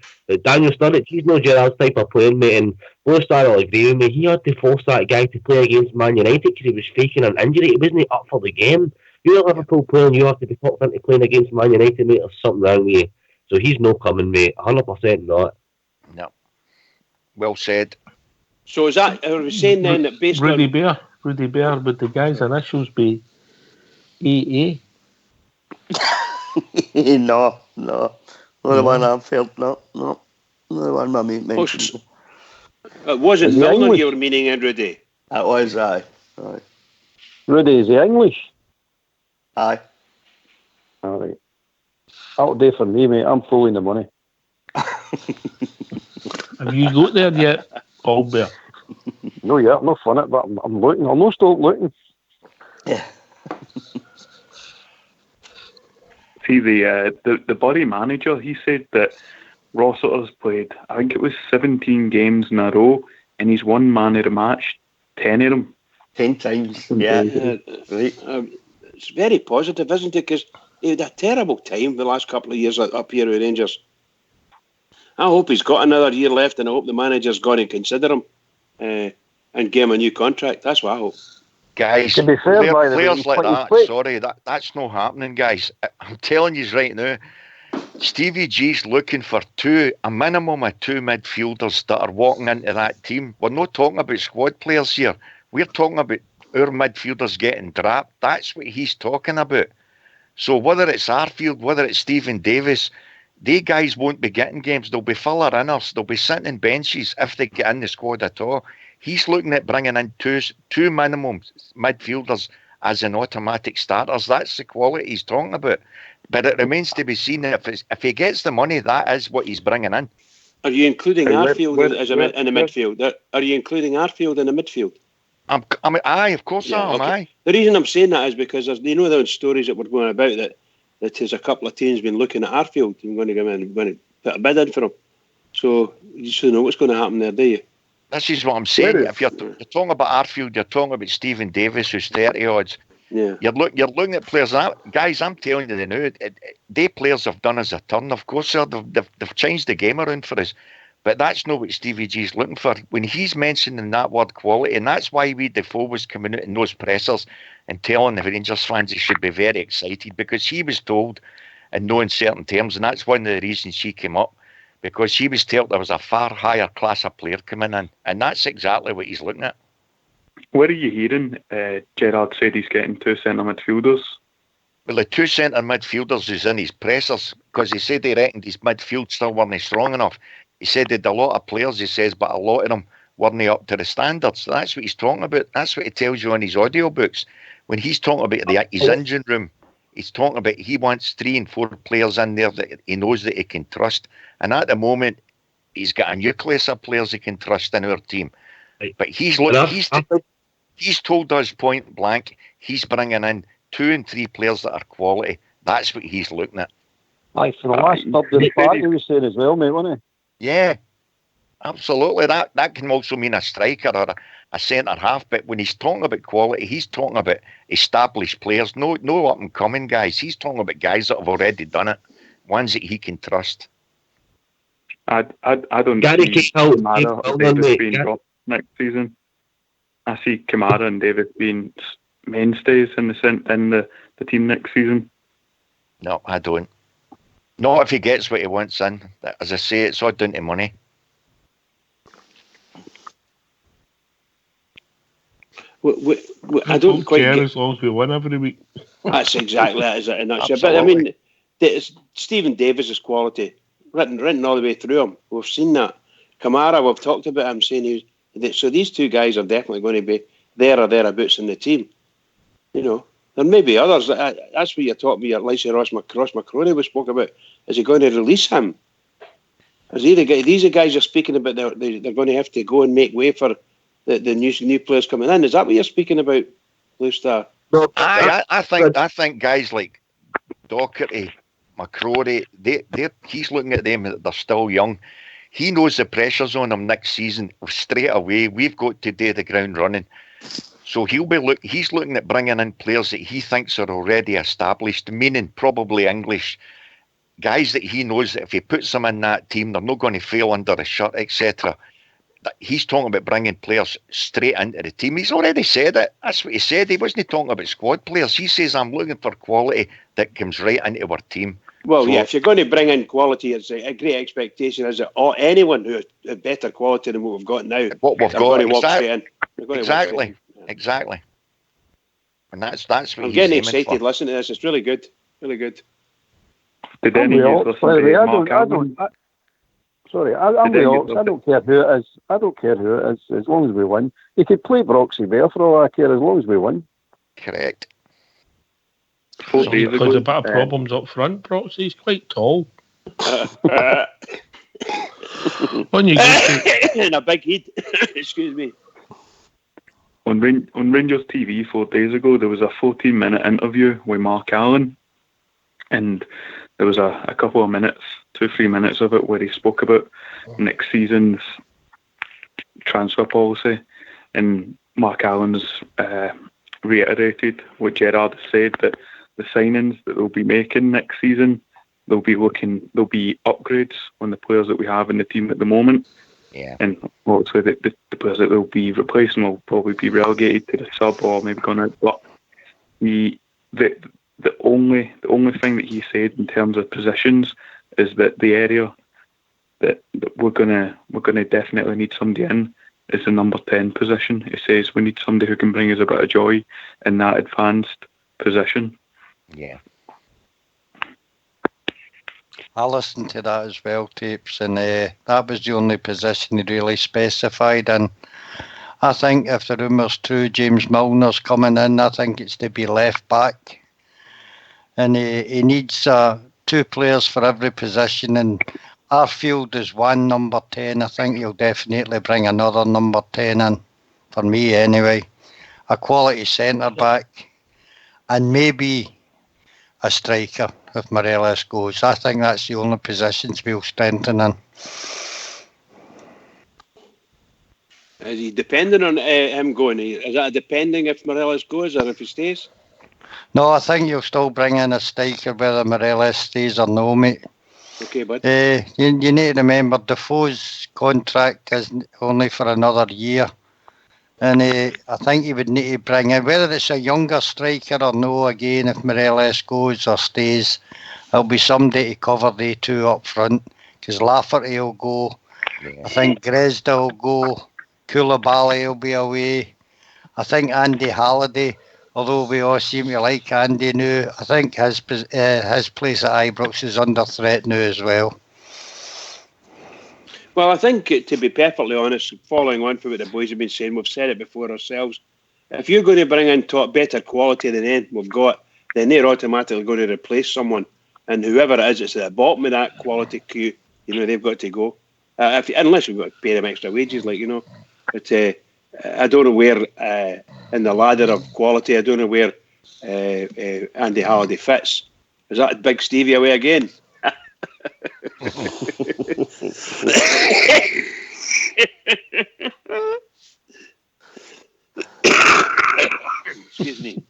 Daniel Sturridge, he's no Gerrard's type of player, mate, and Blue Star will agree with me. He had to force that guy to play against Man United because he was faking an injury. He wasn't up for the game. You're a Liverpool player and you have to be talked into playing against Man United, mate. There's something wrong with you. So he's no coming, mate. 100% not. No. Well said. So is that, are we saying then that based Rudy on... Bear, would the guy's initials be AA? No. Not the one I've heard, no. Not the one my mate mentioned. It wasn't Milner you were meaning in, Rudy? It was, aye. Rudy, is he English? Aye. All right. That'll do for me, mate. I'm fully in the money. Have you got there yet, Albert? No, yeah, I'm not fun it, but I'm looking. I'll not stop looking. Yeah. See, the Bury manager, he said that Rossiter's played, I think it was 17 games in a row, and he's won man of the match 10 of them. 10 times, yeah. Right. It's very positive, isn't it? Because he had a terrible time the last couple of years up here with Rangers. I hope he's got another year left, and I hope the manager's going to consider him and give him a new contract. That's what I hope. Guys, to be fair, players like that, sorry, that's not happening, guys. I'm telling you right now, Stevie G's looking for a minimum of two midfielders that are walking into that team. We're not talking about squad players here. We're talking about our midfielders getting drafted. That's what he's talking about. So whether it's Arfield, whether it's Stephen Davis, they guys won't be getting games. They'll be filler inners. They'll be sitting in benches if they get in the squad at all. He's looking at bringing in two minimum midfielders as an automatic starters. That's the quality he's talking about. But it remains to be seen if he gets the money, that is what he's bringing in. Are you including Arfield in the midfield? Are you including Arfield in the midfield? Aye, of course I am. Aye. The reason I'm saying that is because those stories that were going about that there's a couple of teams been looking at Arfield and going to put a bid in for him. So you should know what's going to happen there, do you? This is what I'm saying. If you're talking about Arfield, you're talking about Stephen Davis, who's 30 odds. Yeah. You're looking at players. Guys, I'm telling you now, they players have done us a turn. Of course, they've changed the game around for us. But that's not what Stevie G's looking for. When he's mentioning that word quality, and that's why Defoe was coming out in those pressers and telling the Rangers fans they should be very excited, because he was told in no uncertain terms, and that's one of the reasons she came up, because he was told there was a far higher class of player coming in, and that's exactly what he's looking at. Where are you hearing Gerrard said he's getting two centre midfielders? Well, the two centre midfielders is in his pressers, because he said he reckoned his midfield still weren't strong enough. He said they had a lot of players, he says, but a lot of them weren't up to the standards. So that's what he's talking about. That's what he tells you in his audiobooks. When he's talking about his engine room, he's talking about he wants 3 and 4 players in there that he knows that he can trust. And at the moment, he's got a nucleus of players he can trust in our team. But he's told us point blank, he's bringing in 2 and 3 players that are quality. That's what he's looking at. Aye, for the last Dublin party, he was saying as well, mate, wasn't he? Yeah, absolutely. That can also mean a striker or a centre half. But when he's talking about quality, he's talking about established players, no up and coming guys. He's talking about guys that have already done it, ones that he can trust. I don't Gary see Cahill, Kamara or David Davis being Milner, dropped next season. I see Kamara and Davis being mainstays in the team next season. No, I don't. Not if he gets what he wants in. As I say, it's all down to money. I don't quite care as long as we win every week. That's exactly it, is it? And that's it. Absolutely. But I mean, Stephen Davis's quality written all the way through him. We've seen that. Kamara, we've talked about him saying so these two guys are definitely going to be there or thereabouts in the team. You know, there may be others. That's what you're talking about. Like Ross McCrory we spoke about. Is he going to release him? Is he the guy? These are guys you're speaking about. They're going to have to go and make way for the new players coming in. Is that what you're speaking about, Blue Star? I think guys like Docherty, McCrory, he's looking at them. They're still young. He knows the pressure's on him next season straight away. We've got to do the ground running. So he's looking at bringing in players that he thinks are already established, meaning probably English guys that he knows that if he puts them in that team, they're not going to fail under a shirt, etc. He's talking about bringing players straight into the team. He's already said it. That's what he said. He wasn't talking about squad players. He says, I'm looking for quality that comes right into our team. Well, yeah, if you're going to bring in quality, it's a great expectation, is it? Or anyone who has better quality than what we've got now, going to walk straight in. Exactly. Exactly. And that's what I'm he's getting aiming excited for. listening to this. It's really good. Really good. Did any of you listen to Mark Allen? I'm with Ox. I don't care who it is. I don't care who it is, as long as we win. You could play Broxy Bear for all I care, as long as we win. Correct. 4 days ago. Because a bit of problems up front. Broxy's quite tall. When you get in a big heat. Excuse me. On Rangers TV 4 days ago, there was a 14-minute interview with Mark Allen, and there was a couple of minutes, 2-3 minutes of it, where he spoke about next season's transfer policy, and Mark Allen's reiterated what Gerrard said, that the signings that they'll be making next season, there'll be upgrades on the players that we have in the team at the moment. Yeah. And obviously the players that they'll be replacing will probably be relegated to the sub or maybe gone out. But the only thing that he said in terms of positions is that the area that we're gonna definitely need somebody in is the number 10 position. He says we need somebody who can bring us a bit of joy in that advanced position. Yeah. I listened to that as well, tapes, and that was the only position he really specified. And I think if the rumour's true, James Milner's coming in, I think it's to be left back. And he needs 2 players for every position. And Arfield is one number 10. I think he'll definitely bring another number 10 in, for me anyway. A quality centre back, and maybe a striker if Morelos goes. I think that's the only positions we'll strengthen in. Is he depending on him going? Is that depending if Morelos goes or if he stays? No, I think you'll still bring in a striker whether Morelos stays or no, mate. Okay, bud. You need to remember Defoe's contract is only for another year. And I think you would need to bring in, whether it's a younger striker or no, again, if Morelos goes or stays, there'll be somebody to cover the 2 up front, because Lafferty will go. Yeah. I think Gresda will go. Koulibaly will be away. I think Andy Halliday, although we all seem to like Andy now, I think his place at Ibrox is under threat now as well. Well, I think, to be perfectly honest, following on from what the boys have been saying, we've said it before ourselves. If you're going to bring in better quality than we've got, then they're automatically going to replace someone. And whoever it is, it's at the bottom of that quality queue, they've got to go. Unless we've got to pay them extra wages, But I don't know where, in the ladder of quality, I don't know where Andy Halliday fits. Is that Big Stevie away again? Excuse me.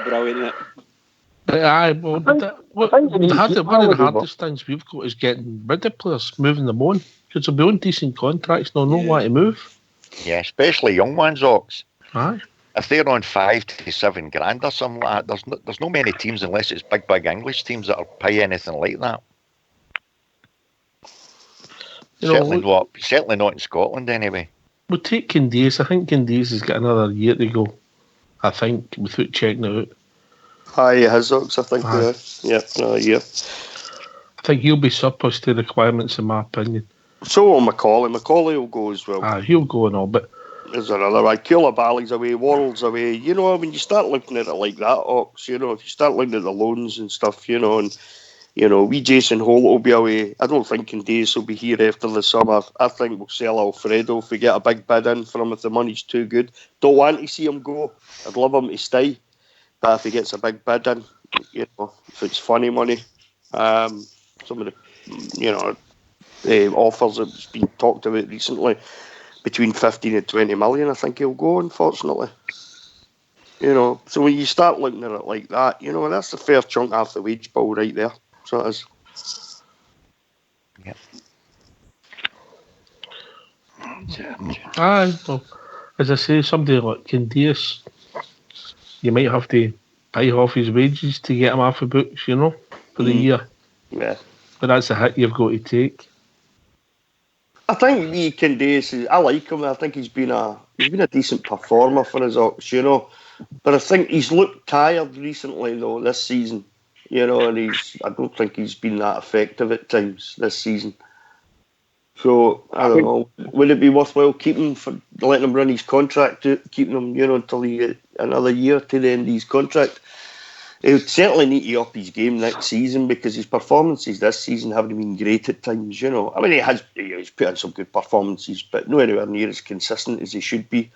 Brilliant, isn't it? But well, I think you need to keep one of the Halliday, but hardest things we've got is getting rid of players, moving them on. Because they'll be on decent contracts, they'll know why to move. Yeah, especially young ones, Ox. Aye. If they're on 5 to 7 grand or something like that, there's no many teams, unless it's big English teams, that'll pay anything like that. Certainly not in Scotland anyway. We'll take Candace. I think Candace has got another year to go. I think, without checking it out. Aye, he has, Ox, I think. Yeah, another year. I think he'll be surplus to requirements, in my opinion. So will Macaulay. Macaulay will go as well. He'll go and all, but there's another one. Koulibaly's away, Worrell's away. You know, when you start looking at it like that, Ox, you know, if you start looking at the loans and stuff, you know, and, you know, wee Jason Holt will be away. I don't think Candace will be here after the summer. I think we'll sell Alfredo if we get a big bid in for him, if the money's too good. Don't want to see him go. I'd love him to stay. But if he gets a big bid in, you know, if it's funny money, some of the, you know, offers that's been talked about recently, between 15 and 20 million, I think he'll go, unfortunately. You know, so when you start looking at it like that, you know, that's a fair chunk off the wage bill right there. So it is. Yeah. Aye, well, as I say, somebody like Candace, you might have to pay off his wages to get him off the books, you know, for the year. Yeah. But that's a hit you've got to take. I think Candace, I like him. I think he's been a decent performer for his Ox, you know. But I think he's looked tired recently though this season, you know, and I don't think he's been that effective at times this season. So I don't know. Would it be worthwhile letting him run his contract, keeping him, you know, until he get another year to the end of his contract? He would certainly need to up his game next season, because his performances this season haven't been great at times, you know. I mean, he's put in some good performances, but not anywhere near as consistent as he should be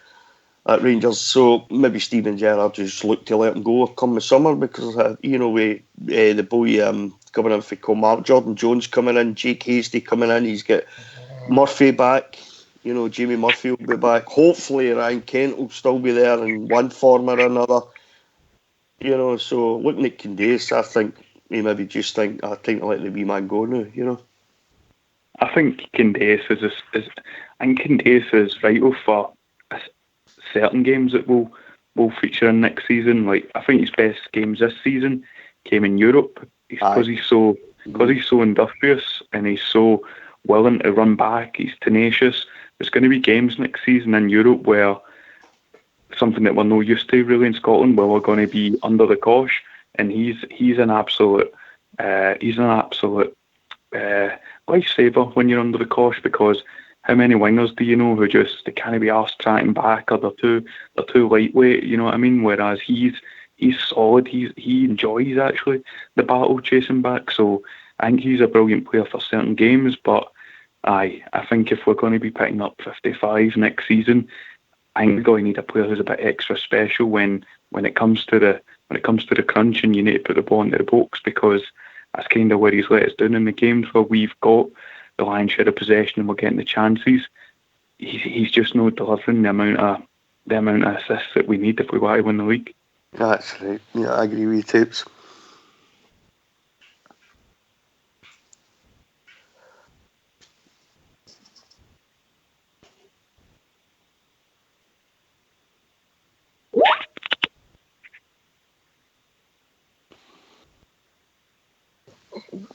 at Rangers. So maybe Steven Gerrard just looked to let him go come the summer, because, you know, with the boy coming in for Kilmarnock, Jordan Jones coming in, Jake Hasty coming in, he's got Murphy back, you know, Jamie Murphy will be back. Hopefully Ryan Kent will still be there in one form or another. You know, so looking at Candace, I think he maybe just think, I think to let the wee man go now, you know. I think Candace is vital for certain games that will feature in next season. Like, I think his best games this season came in Europe, because he's so industrious and he's so willing to run back. He's tenacious. There's going to be games next season in Europe where something that we're not used to really in Scotland, where we're going to be under the cosh, and he's an absolute lifesaver when you're under the cosh, because how many wingers do you know who they can't be arsed tracking back, or they're too lightweight, you know what I mean? Whereas he's solid, he enjoys actually the battle chasing back. So I think he's a brilliant player for certain games, but I think if we're going to be picking up 55 next season, I think we're going to need a player who's a bit extra special when it comes to the crunch and you need to put the ball into the box, because that's kind of where he's let us down in the games where we've got the lion's share of possession and we're getting the chances. He's just not delivering the amount of assists that we need if we want to win the league. That's right. Yeah, I agree with you, Tapes.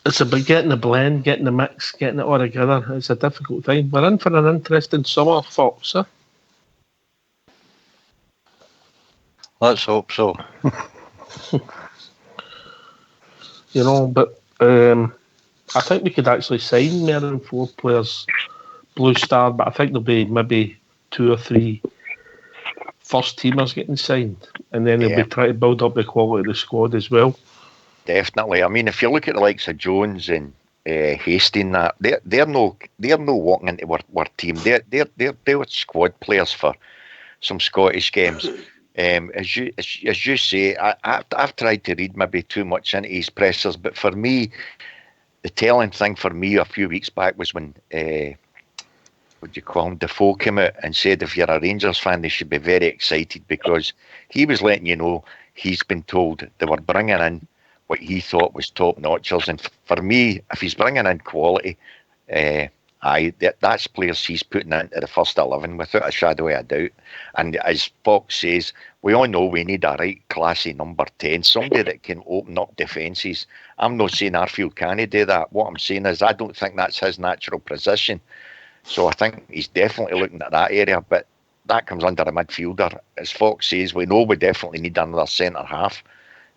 It's about getting the blend, getting the mix, getting it all together. It's a difficult time. We're in for an interesting summer, folks. Let's hope so. You know, but I think we could actually sign more than 4 players, Blue Star, but I think there'll be maybe 2 or 3 first teamers getting signed, and then they'll be trying to build up the quality of the squad as well. Definitely. I mean, if you look at the likes of Jones and Hastings, that they're no walking into our team. They're squad players for some Scottish games. As you say, I've tried to read maybe too much into his pressers, but for me, the telling thing for me a few weeks back was when what do you call him, Defoe came out and said if you're a Rangers fan, they should be very excited, because he was letting you know he's been told they were bringing in what he thought was top notchers. And for me, if he's bringing in quality, that's players he's putting into the first 11 without a shadow of a doubt. And as Fox says, we all know we need a right classy number 10, somebody that can open up defences. I'm not saying Arfield can't do that. What I'm saying is I don't think that's his natural position. So I think he's definitely looking at that area, but that comes under a midfielder. As Fox says, we know we definitely need another centre half.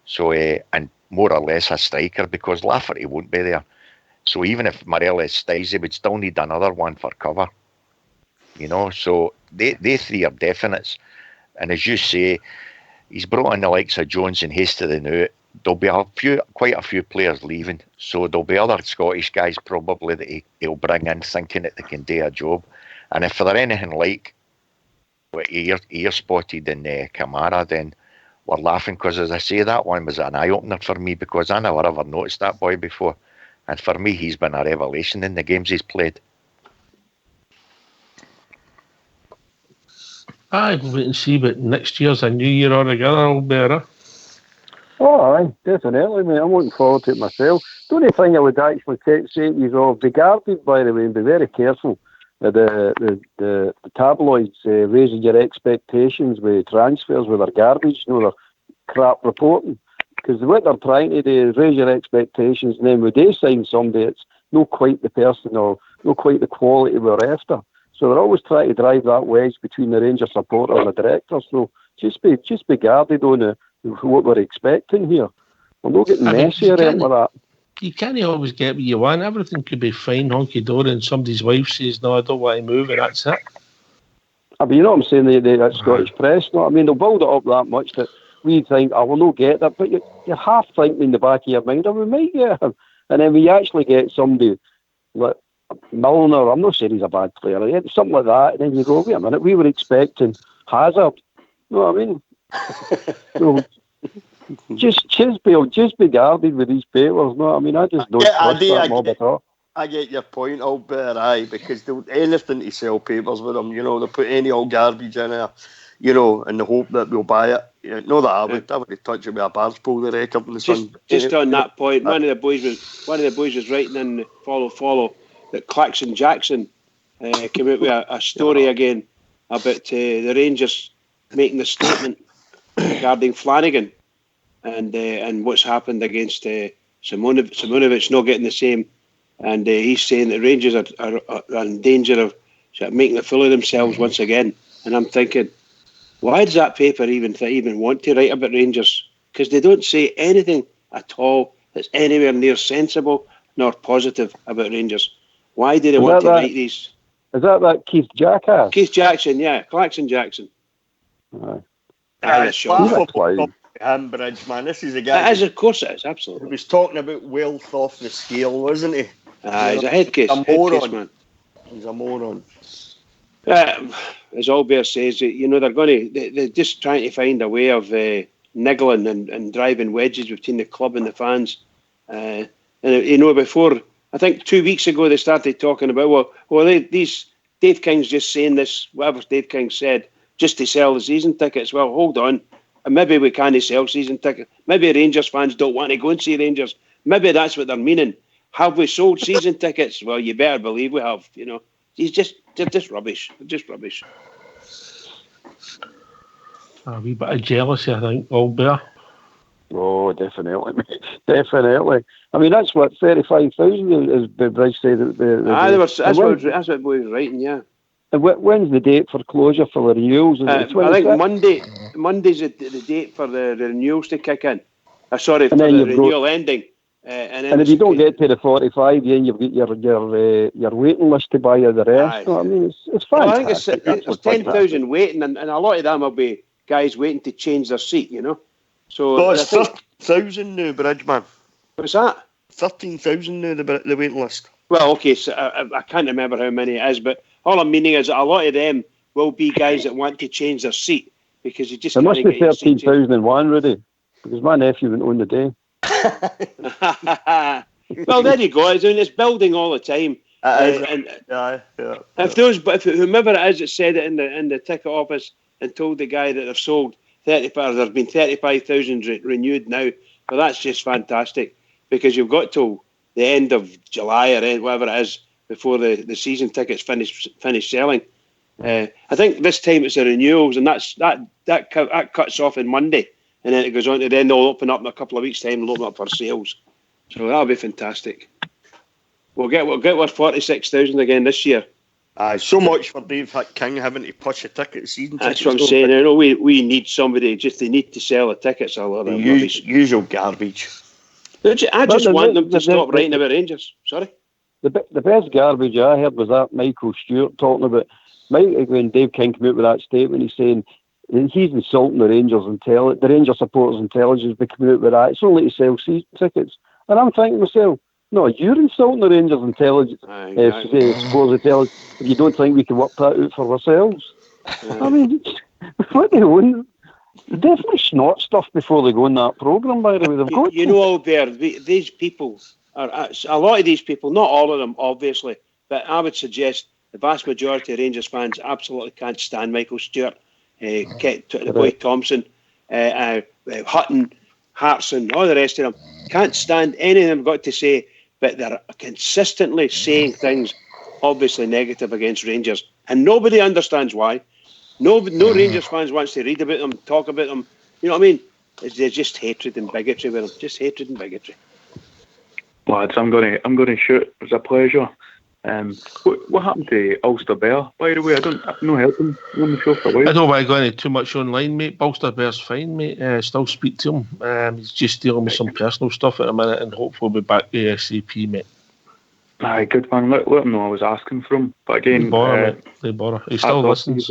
So, and more or less a striker, because Lafferty won't be there. So even if Morelos stays, they would still need another one for cover. So they three are definites. And as you say, he's brought in the likes of Jones and Hasty now. There'll be quite a few players leaving. So there'll be other Scottish guys probably that he'll bring in thinking that they can do a job. And if they're anything like what ear spotted in Kamara, then we're laughing, because as I say, that one was an eye-opener for me, because I never ever noticed that boy before. And for me, he's been a revelation in the games he's played. We'll wait and see, but next year's a new year altogether, will be better. Oh, aye, definitely, mate. I'm looking forward to it myself. Don't you think I would actually say to you all, be guarded, by the way, and be very careful. The tabloids raising your expectations with transfers with their garbage, their crap reporting. Because what they're trying to do is raise your expectations, and then when they sign somebody, it's not quite the person or not quite the quality we're after. So they're always trying to drive that wedge between the Rangers supporter and the director. So just be guarded on what we're expecting here. We're not getting messy around with that. You can't always get what you want. Everything could be fine, honky-dory, and somebody's wife says, no, I don't want to move, and that's it. But you know what I'm saying, that Scottish press, no? I mean, they'll build it up that much that we think, we'll not get that, but you're half thinking in the back of your mind, we might get him. And then we actually get somebody like Milner, I'm not saying he's a bad player, something like that, and then you go, wait a minute, we were expecting Hazard. You know what I mean? So, just be guarded with these papers. No, I mean, I just don't trust that mob at all. I get your point, Albert, because they'll anything to sell papers with them. They put any old garbage in there, in the hope that we'll buy it. Not that I would touch it with a barge pole, the record in the sun. Just on that point, one of the boys was writing in follow that Claxon Jackson came out with a story again about the Rangers making a statement regarding Flanagan and what's happened against Simonovic not getting the same. And he's saying that Rangers are in danger of making a fool of themselves once again. And I'm thinking, why does that paper even want to write about Rangers? Because they don't say anything at all that's anywhere near sensible nor positive about Rangers. Why do they want to write these? Is that Keith Jackass? Keith Jackson, yeah, Claxon Jackson. It's laughable. Bridge, man. This is a guy. Of course it is, absolutely. He was talking about wealth off the scale, wasn't he? He's a head case. Man. He's a moron. As Albert says, they're just trying to find a way of niggling and driving wedges between the club and the fans. Before, I think 2 weeks ago, they started talking about, these Dave King's just saying this, whatever Dave King said, just to sell the season tickets. Well, hold on. And maybe we can't sell season tickets. Maybe Rangers fans don't want to go and see Rangers. Maybe that's what they're meaning. Have we sold season tickets? Well, you better believe we have. They're just rubbish. They're just rubbish. A wee bit of jealousy, I think, Albert. Oh, definitely, mate. Definitely. I mean, that's what 35,000 as Bridge said. That's what we were writing, yeah. And when's the date for closure for the renewals? I think Monday's the date for the renewals to kick in. For the renewal ending. And if you don't get to the 45, then you've got your waiting list to buy the rest. I mean, it's fantastic. Well, I think it's 10,000 waiting, and a lot of them will be guys waiting to change their seat, So it's 13,000 now, Bridgeman. What's that? 13,000 now, the waiting list. Well, okay, so I can't remember how many it is, but all I'm meaning is that a lot of them will be guys that want to change their seat because you just. There must be 13,001, Rudy, because my nephew went on the day. Well, there you go. It's building all the time. If whomever it is that said it in the ticket office and told the guy that they've sold 35, there's been 35,000 renewed now. But that's just fantastic because you've got till the end of July or whatever it is before the season tickets finish selling. I think this time it's the renewals, and that cuts off on Monday, and then it goes on to then they'll open up in a couple of weeks' time. They'll open up for sales, so that'll be fantastic. We'll get our 46,000 again this year. So much for Dave King having to push a ticket season. That's what I'm saying. I know we need somebody. Just they need to sell the tickets. Usual garbage. I just want them to stop writing about Rangers. Sorry. The best garbage I heard was that Michael Stewart talking about when Dave King came out with that statement. He's saying he's insulting the Rangers the Rangers supporters' intelligence by coming out with that. It's only to sell season tickets, and I'm thinking to myself, no, you're insulting the Rangers' intelligence, supposed intelligence, if you don't think we can work that out for ourselves. I mean, what they own. Definitely snort stuff before they go on that programme, by the way. They've got Albert, these people, a lot of these people, not all of them, obviously, but I would suggest the vast majority of Rangers fans absolutely can't stand Michael Stewart, the boy Thompson, Hutton, Hartson, all the rest of them. Can't stand any of them, got to say, but they're consistently saying things obviously negative against Rangers, and nobody understands why. No Rangers fans wants to read about them, talk about them. You know what I mean? There's just hatred and bigotry with them. Just hatred and bigotry. Lads, I'm gonna shoot. It was a pleasure. What happened to Ulster Bear? By the way, I've not heard him on the show for a while. I don't want to go into too much online, mate. Ulster Bear's fine, mate. Still speak to him. He's just dealing with some personal stuff at the minute, and hopefully we'll be back ASAP, mate. Aye, good man. Let him know I was asking for him. But again, they bother. He still listens.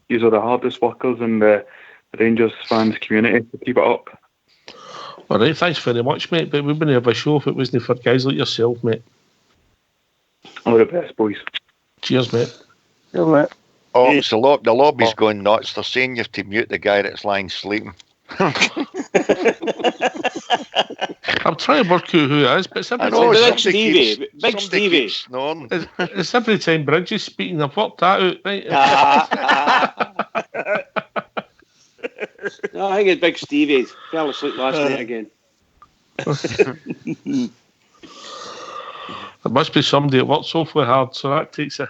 These are the hardest workers in the Rangers fans community. So keep it up. All right, thanks very much, mate. But we wouldn't have a show if it wasn't for guys like yourself, mate. All the best, boys. Cheers, mate. Cheers, mate. Oh, it's the lobby's going nuts. They're saying you have to mute the guy that's lying sleeping. I'm trying to work out who it is, but it's every time Big Stevie. It's every time Bridge is speaking. I've worked that out, right? No, I think it's Big Stevie. Fell asleep last night again. There must be somebody that works awfully hard, so that takes it.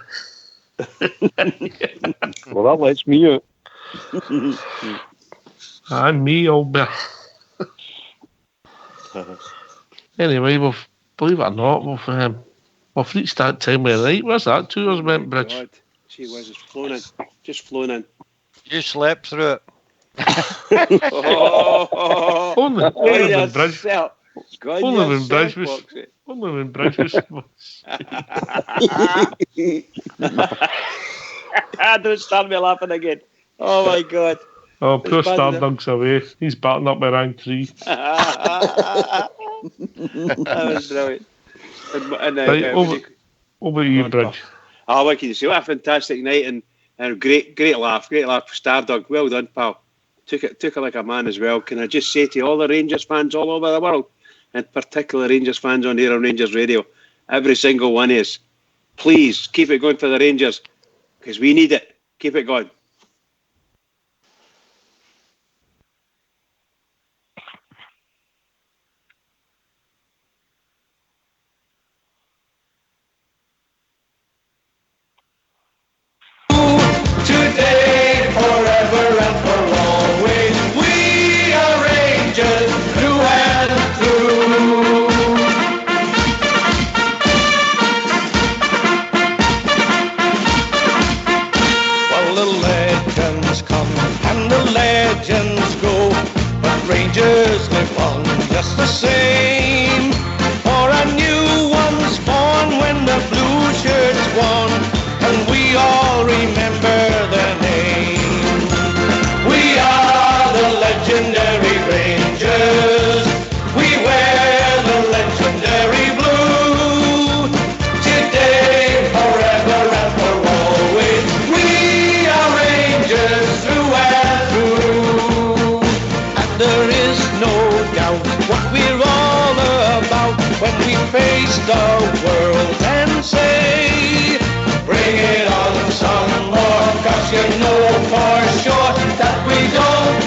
Well, that lets me out. And me, Albert. Anyway, believe it or not, we've reached that time of the night. Where's that 2 hours went, Bridge? God. She was just flown in. You slept through it. Only when Bridge. God, Only when Bridge was. Only when Bridge was. Don't start me laughing again. Oh my God. Oh, poor Stardunk's away. He's batting up my rank 3. That was brilliant. Right, over to you, Bridge. Oh, what can you say? What a fantastic night and great laugh for Stardunk. Well done, pal. Took it like a man as well. Can I just say to all the Rangers fans all over the world, and particularly Rangers fans on here on Rangers Radio, every single one is, please keep it going for the Rangers, because we need it. Keep it going. Today, forever and for always, we are Rangers through and through. Well, the legends come and the legends go, but Rangers live on just the same. For a new one's born when the blue shirts won, and we all remember their name. We are the legendary Rangers. We wear the legendary blue. Today, forever and for always, we are Rangers through and through. And there is no doubt what we're all about when we face the world and say, bring it on some more, 'cause you know for sure that we don't